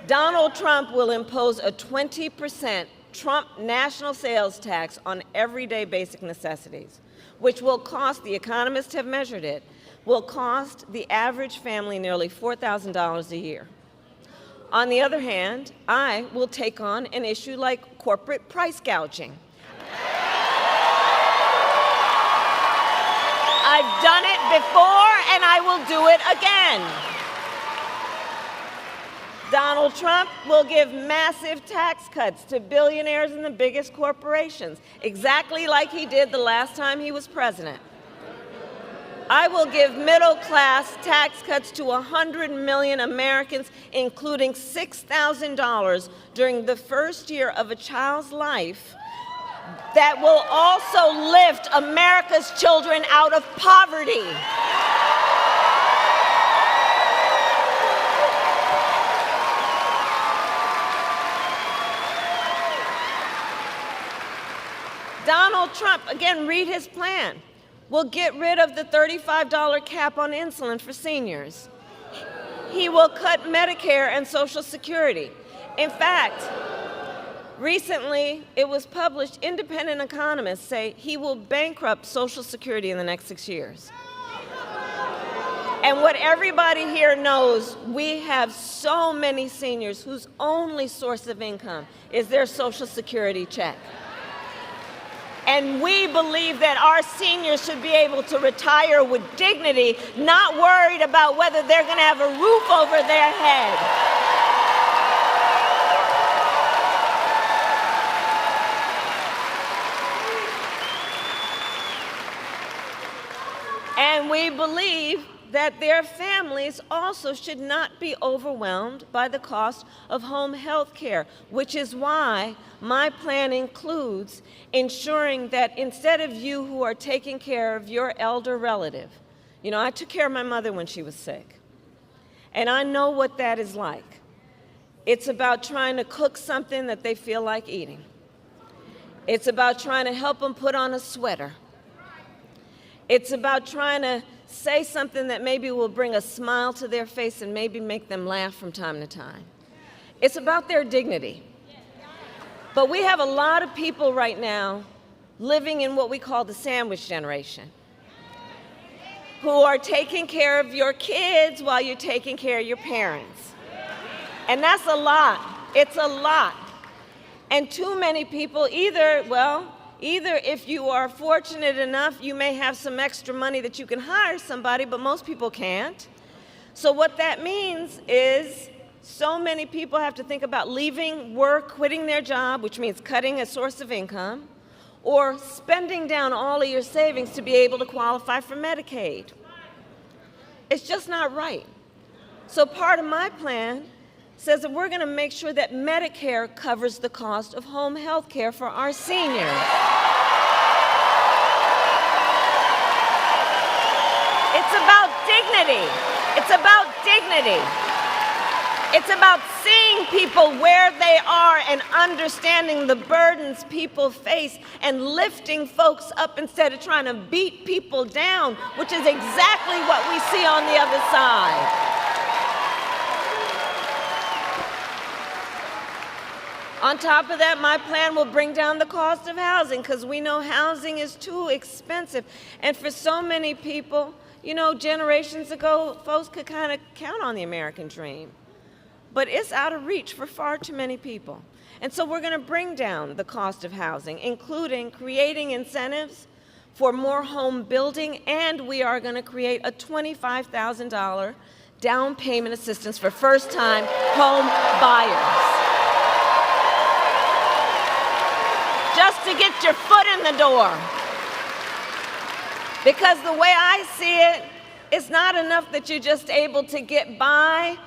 S3: Donald Trump will impose a 20% Trump national sales tax on everyday basic necessities, which will cost, the economists have measured it, will cost the average family nearly $4,000 a year. On the other hand, I will take on an issue like corporate price gouging. I've done it before, and I will do it again. Donald Trump will give massive tax cuts to billionaires and the biggest corporations, exactly like he did the last time he was president. I will give middle-class tax cuts to 100 million Americans, including $6,000 during the first year of a child's life, that will also lift America's children out of poverty. Donald Trump, again, read his plan, will get rid of the $35 cap on insulin for seniors. He will cut Medicare and Social Security. In fact, recently, it was published, independent economists say he will bankrupt Social Security in the next 6 years. And what everybody here knows, we have so many seniors whose only source of income is their Social Security check. And we believe that our seniors should be able to retire with dignity, not worried about whether they're going to have a roof over their head. And we believe that their families also should not be overwhelmed by the cost of home health care, which is why my plan includes ensuring that instead of you who are taking care of your elder relative, you know, I took care of my mother when she was sick, and I know what that is like. It's about trying to cook something that they feel like eating. It's about trying to help them put on a sweater. It's about trying to say something that maybe will bring a smile to their face and maybe make them laugh from time to time. It's about their dignity. But we have a lot of people right now living in what we call the sandwich generation, who are taking care of your kids while you're taking care of your parents. And that's a lot. It's a lot. And too many people either if you are fortunate enough, you may have some extra money that you can hire somebody, but most people can't. So what that means is so many people have to think about leaving work, quitting their job, which means cutting a source of income, or spending down all of your savings to be able to qualify for Medicaid. It's just not right. So part of my plan says that we're going to make sure that Medicare covers the cost of home health care for our seniors. It's about dignity. It's about dignity. It's about seeing people where they are and understanding the burdens people face and lifting folks up instead of trying to beat people down, which is exactly what we see on the other side. On top of that, my plan will bring down the cost of housing because we know housing is too expensive. And for so many people, you know, generations ago, folks could kind of count on the American dream. But it's out of reach for far too many people. And so we're going to bring down the cost of housing, including creating incentives for more home building, and we are going to create a $25,000 down payment assistance for first-time home buyers. Just to get your foot in the door. Because the way I see it, it's not enough that you're just able to get by.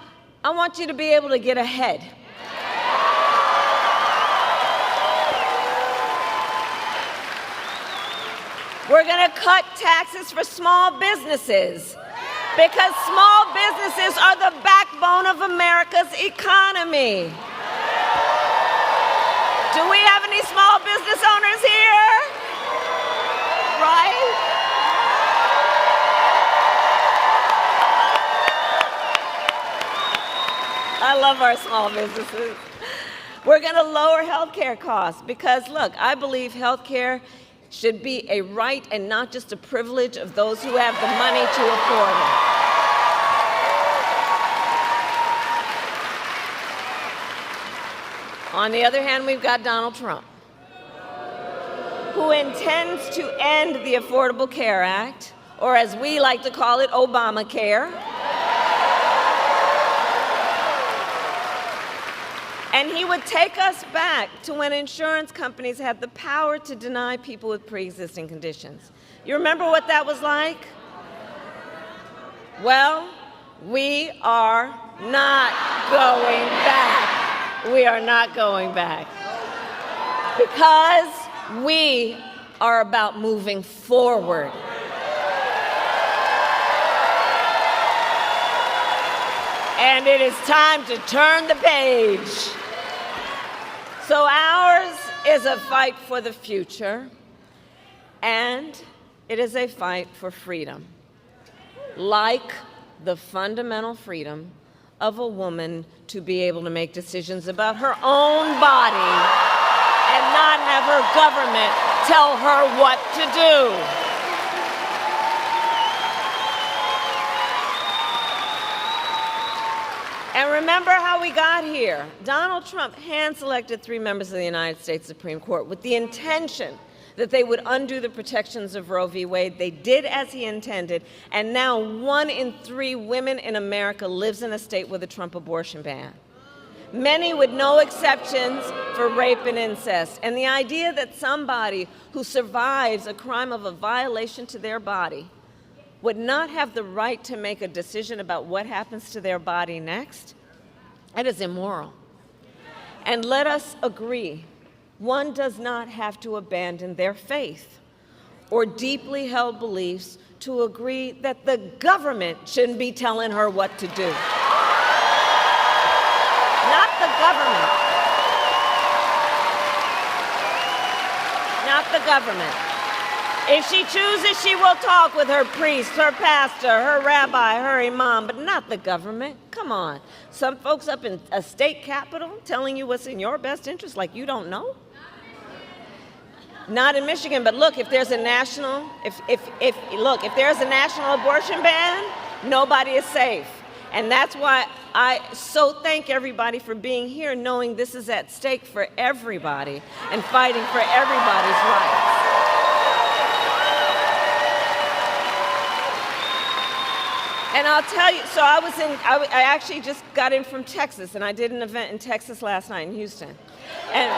S3: I want you to be able to get ahead. We're going to cut taxes for small businesses because small businesses are the backbone of America's economy. Do we have any small business owners here? Right? I love our small businesses. We're going to lower health care costs because, look, I believe health care should be a right and not just a privilege of those who have the money to afford it. On the other hand, we've got Donald Trump, who intends to end the Affordable Care Act, or as we like to call it, Obamacare. And he would take us back to when insurance companies had the power to deny people with pre-existing conditions. You remember what that was like? Well, we are not going back. We are not going back. Because we are about moving forward. And it is time to turn the page. So ours is a fight for the future, and it is a fight for freedom, like the fundamental freedom of a woman to be able to make decisions about her own body and not have her government tell her what to do. And remember how we got here. Donald Trump hand-selected 3 members of the United States Supreme Court with the intention that they would undo the protections of Roe v. Wade. They did as he intended, and now 1 in 3 women in America lives in a state with a Trump abortion ban. Many with no exceptions for rape and incest. And the idea that somebody who survives a crime of a violation to their body would not have the right to make a decision about what happens to their body next, that is immoral. And let us agree, one does not have to abandon their faith or deeply held beliefs to agree that the government shouldn't be telling her what to do. Not the government. Not the government. If she chooses, she will talk with her priest, her pastor, her rabbi, her imam, but not the government. Come on. Some folks up in a state capitol telling you what's in your best interest like you don't know? Not in Michigan, but look, if there's a national, if there's a national abortion ban, nobody is safe. And that's why I so thank everybody for being here, knowing this is at stake for everybody and fighting for everybody's rights. And I'll tell you, so I actually just got in from Texas, and I did an event in Texas last night in Houston. And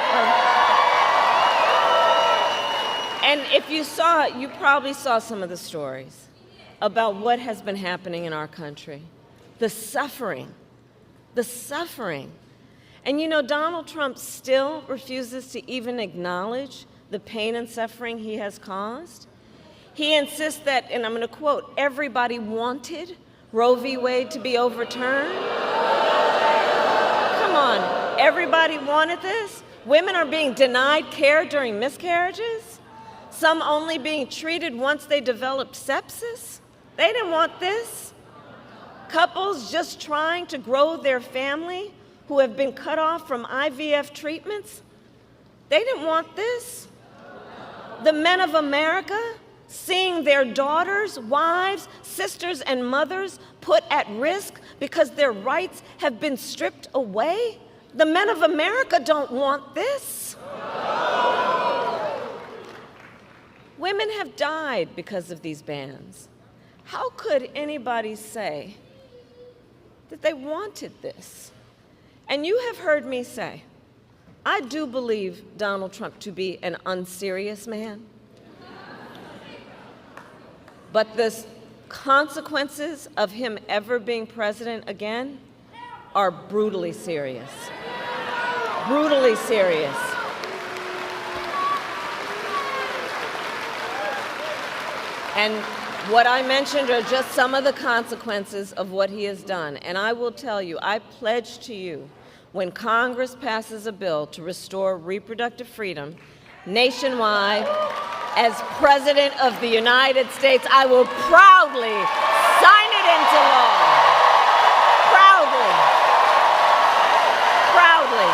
S3: if you saw it, you probably saw some of the stories about what has been happening in our country. The suffering. And you know, Donald Trump still refuses to even acknowledge the pain and suffering he has caused. He insists that, and I'm going to quote, everybody wanted Roe v. Wade to be overturned. Come on, everybody wanted this? Women are being denied care during miscarriages? Some only being treated once they developed sepsis? They didn't want this. Couples just trying to grow their family who have been cut off from IVF treatments? They didn't want this. The men of America, seeing their daughters, wives, sisters, and mothers put at risk because their rights have been stripped away? The men of America don't want this. Women have died because of these bans. How could anybody say that they wanted this? And you have heard me say, I do believe Donald Trump to be an unserious man. But the consequences of him ever being president again are brutally serious. Brutally serious. And what I mentioned are just some of the consequences of what he has done. And I will tell you, I pledge to you, when Congress passes a bill to restore reproductive freedom nationwide, as President of the United States, I will proudly sign it into law. Proudly. Proudly.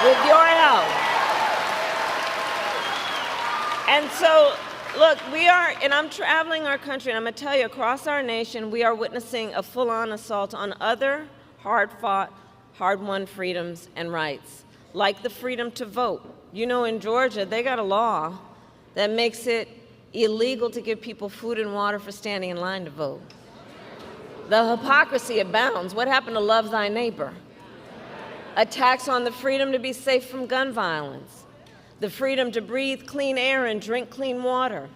S3: With your help. And so, look, and I'm traveling our country, and I'm going to tell you, across our nation, we are witnessing a full-on assault on other hard-fought, hard-won freedoms and rights, like the freedom to vote. You know, in Georgia, they got a law that makes it illegal to give people food and water for standing in line to vote. The hypocrisy abounds. What happened to love thy neighbor? Attacks on the freedom to be safe from gun violence. The freedom to breathe clean air and drink clean water.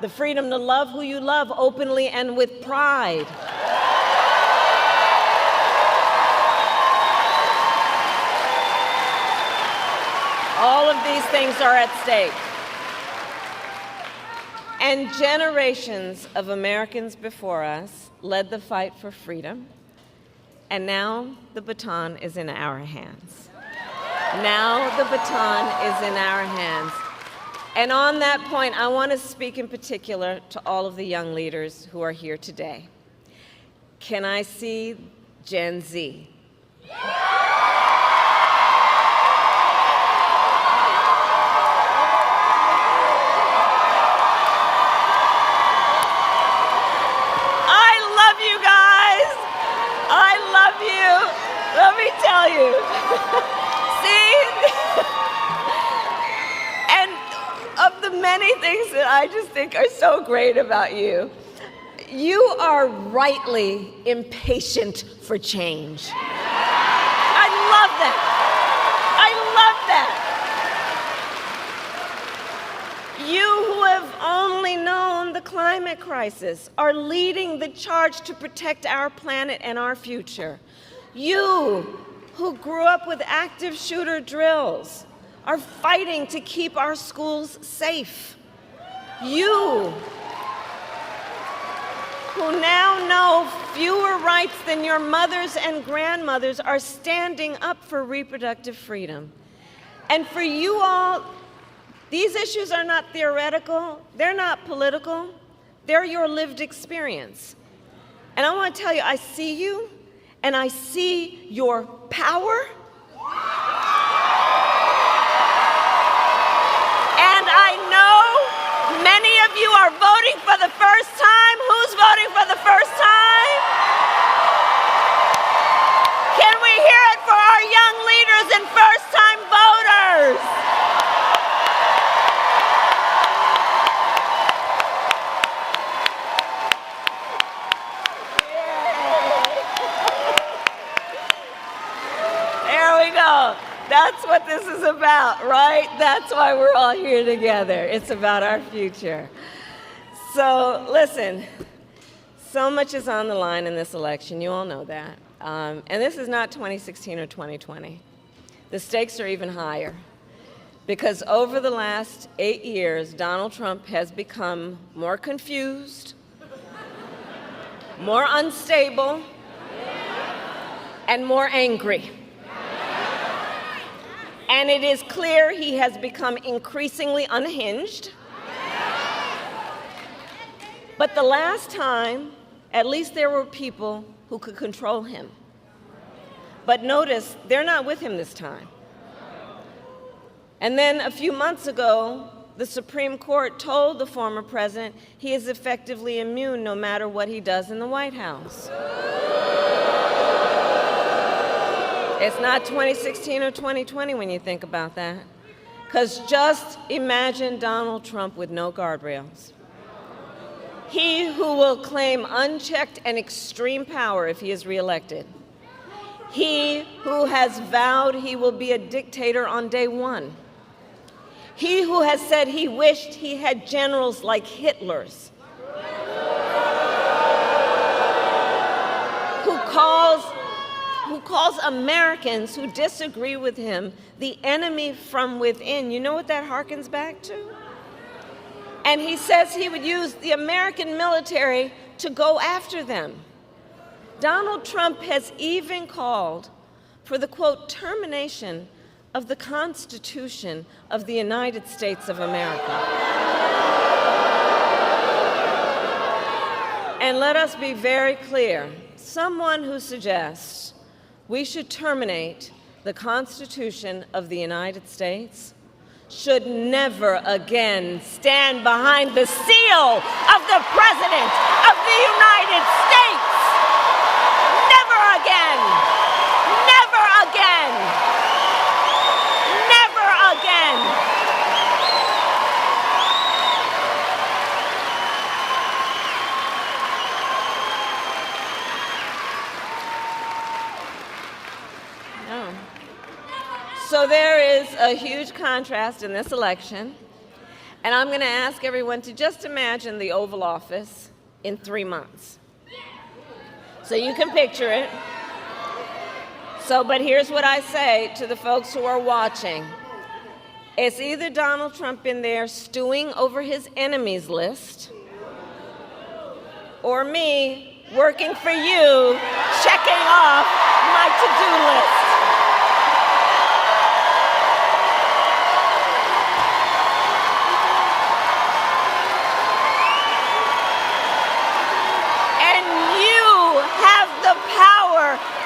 S3: The freedom to love who you love openly and with pride. All of these things are at stake. And generations of Americans before us led the fight for freedom, and now the baton is in our hands. Now the baton is in our hands. And on that point, I want to speak in particular to all of the young leaders who are here today. Can I see Gen Z? I love you guys. I love you. Let me tell you. And of the many things that I just think are so great about you, you are rightly impatient for change. I love that. I love that. You who have only known the climate crisis are leading the charge to protect our planet and our future. You who grew up with active shooter drills are fighting to keep our schools safe. You, who now know fewer rights than your mothers and grandmothers, are standing up for reproductive freedom. And for you all, these issues are not theoretical, they're not political, they're your lived experience. And I want to tell you, I see you, and I see your power. And I know many of you are voting for the first time. Who's voting for the first time? Can we hear it for our young leaders and first-time voters? That's what this is about, right? That's why we're all here together. It's about our future. So listen, so much is on the line in this election. You all know that. And this is not 2016 or 2020. The stakes are even higher. Because over the last 8 years, Donald Trump has become more confused, more unstable, and more angry. And it is clear he has become increasingly unhinged. But the last time at least there were people who could control him. But notice, they're not with him this time. And then a few months ago, the Supreme Court told the former president he is effectively immune no matter what he does in the White House. It's not 2016 or 2020 when you think about that. Because just imagine Donald Trump with no guardrails. He who will claim unchecked and extreme power if he is reelected. He who has vowed he will be a dictator on day one. He who has said he wished he had generals like Hitler's. Who calls Americans who disagree with him the enemy from within. You know what that harkens back to? And he says he would use the American military to go after them. Donald Trump has even called for the, quote, termination of the Constitution of the United States of America. And let us be very clear. Someone who suggests we should terminate the Constitution of the United States should never again stand behind the seal of the President of the United States. Never again. Never again. Never again. No. So there is a huge contrast in this election, and I'm going to ask everyone to just imagine the Oval Office in 3 months. So you can picture it. But here's what I say to the folks who are watching. It's either Donald Trump in there stewing over his enemies list, or me working for you, checking off my to-do list.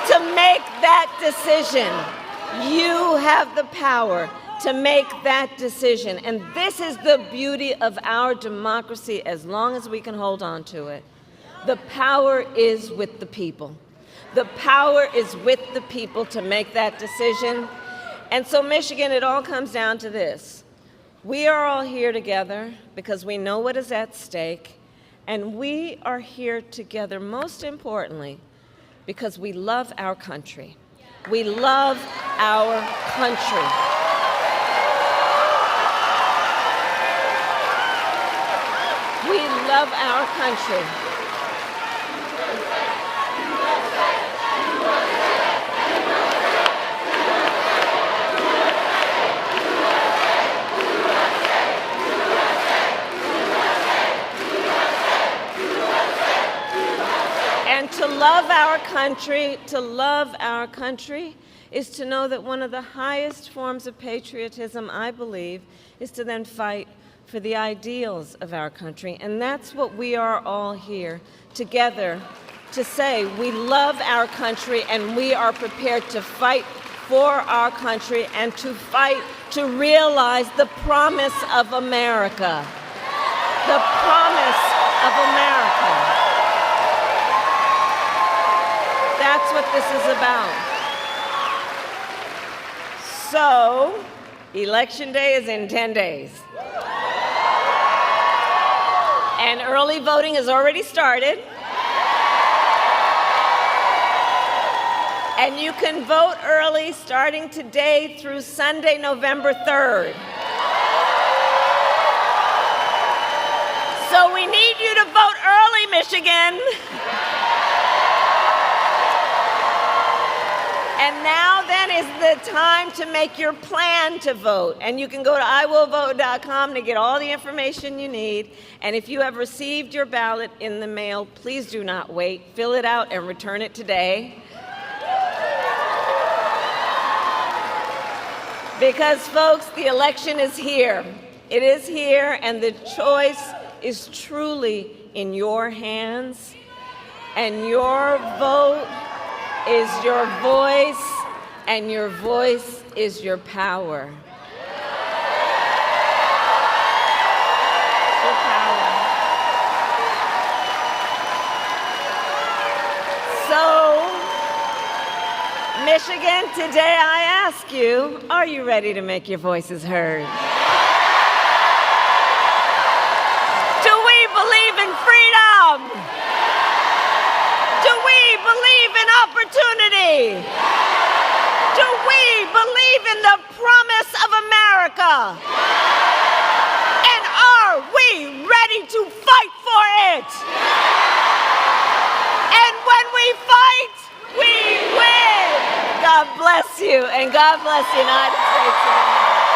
S3: To make that decision. You have the power to make that decision. And this is the beauty of our democracy as long as we can hold on to it. The power is with the people. The power is with the people to make that decision. And so, Michigan, it all comes down to this. We are all here together because we know what is at stake, and we are here together, most importantly, because we love our country. We love our country. We love our country. And to love our country is to know that one of the highest forms of patriotism, I believe, is to then fight for the ideals of our country. And that's what we are all here together to say. We love our country, and we are prepared to fight for our country and to fight to realize the promise of America. The promise of America. That's what this is about. So, Election Day is in 10 days. And early voting has already started. And you can vote early starting today through Sunday, November 3rd. So we need you to vote early, Michigan. And now then is the time to make your plan to vote. And you can go to iwillvote.com to get all the information you need. And if you have received your ballot in the mail, please do not wait. Fill it out and return it today. Because, folks, the election is here. It is here, and the choice is truly in your hands. And your vote is your voice, and your voice is your power. It's your power. So, Michigan, today I ask you, are you ready to make your voices heard? Do we believe in freedom? Do we believe in opportunity? Do we believe in the promise of America? And are we ready to fight for it? And when we fight, we win. God bless you, and God bless the United States of America.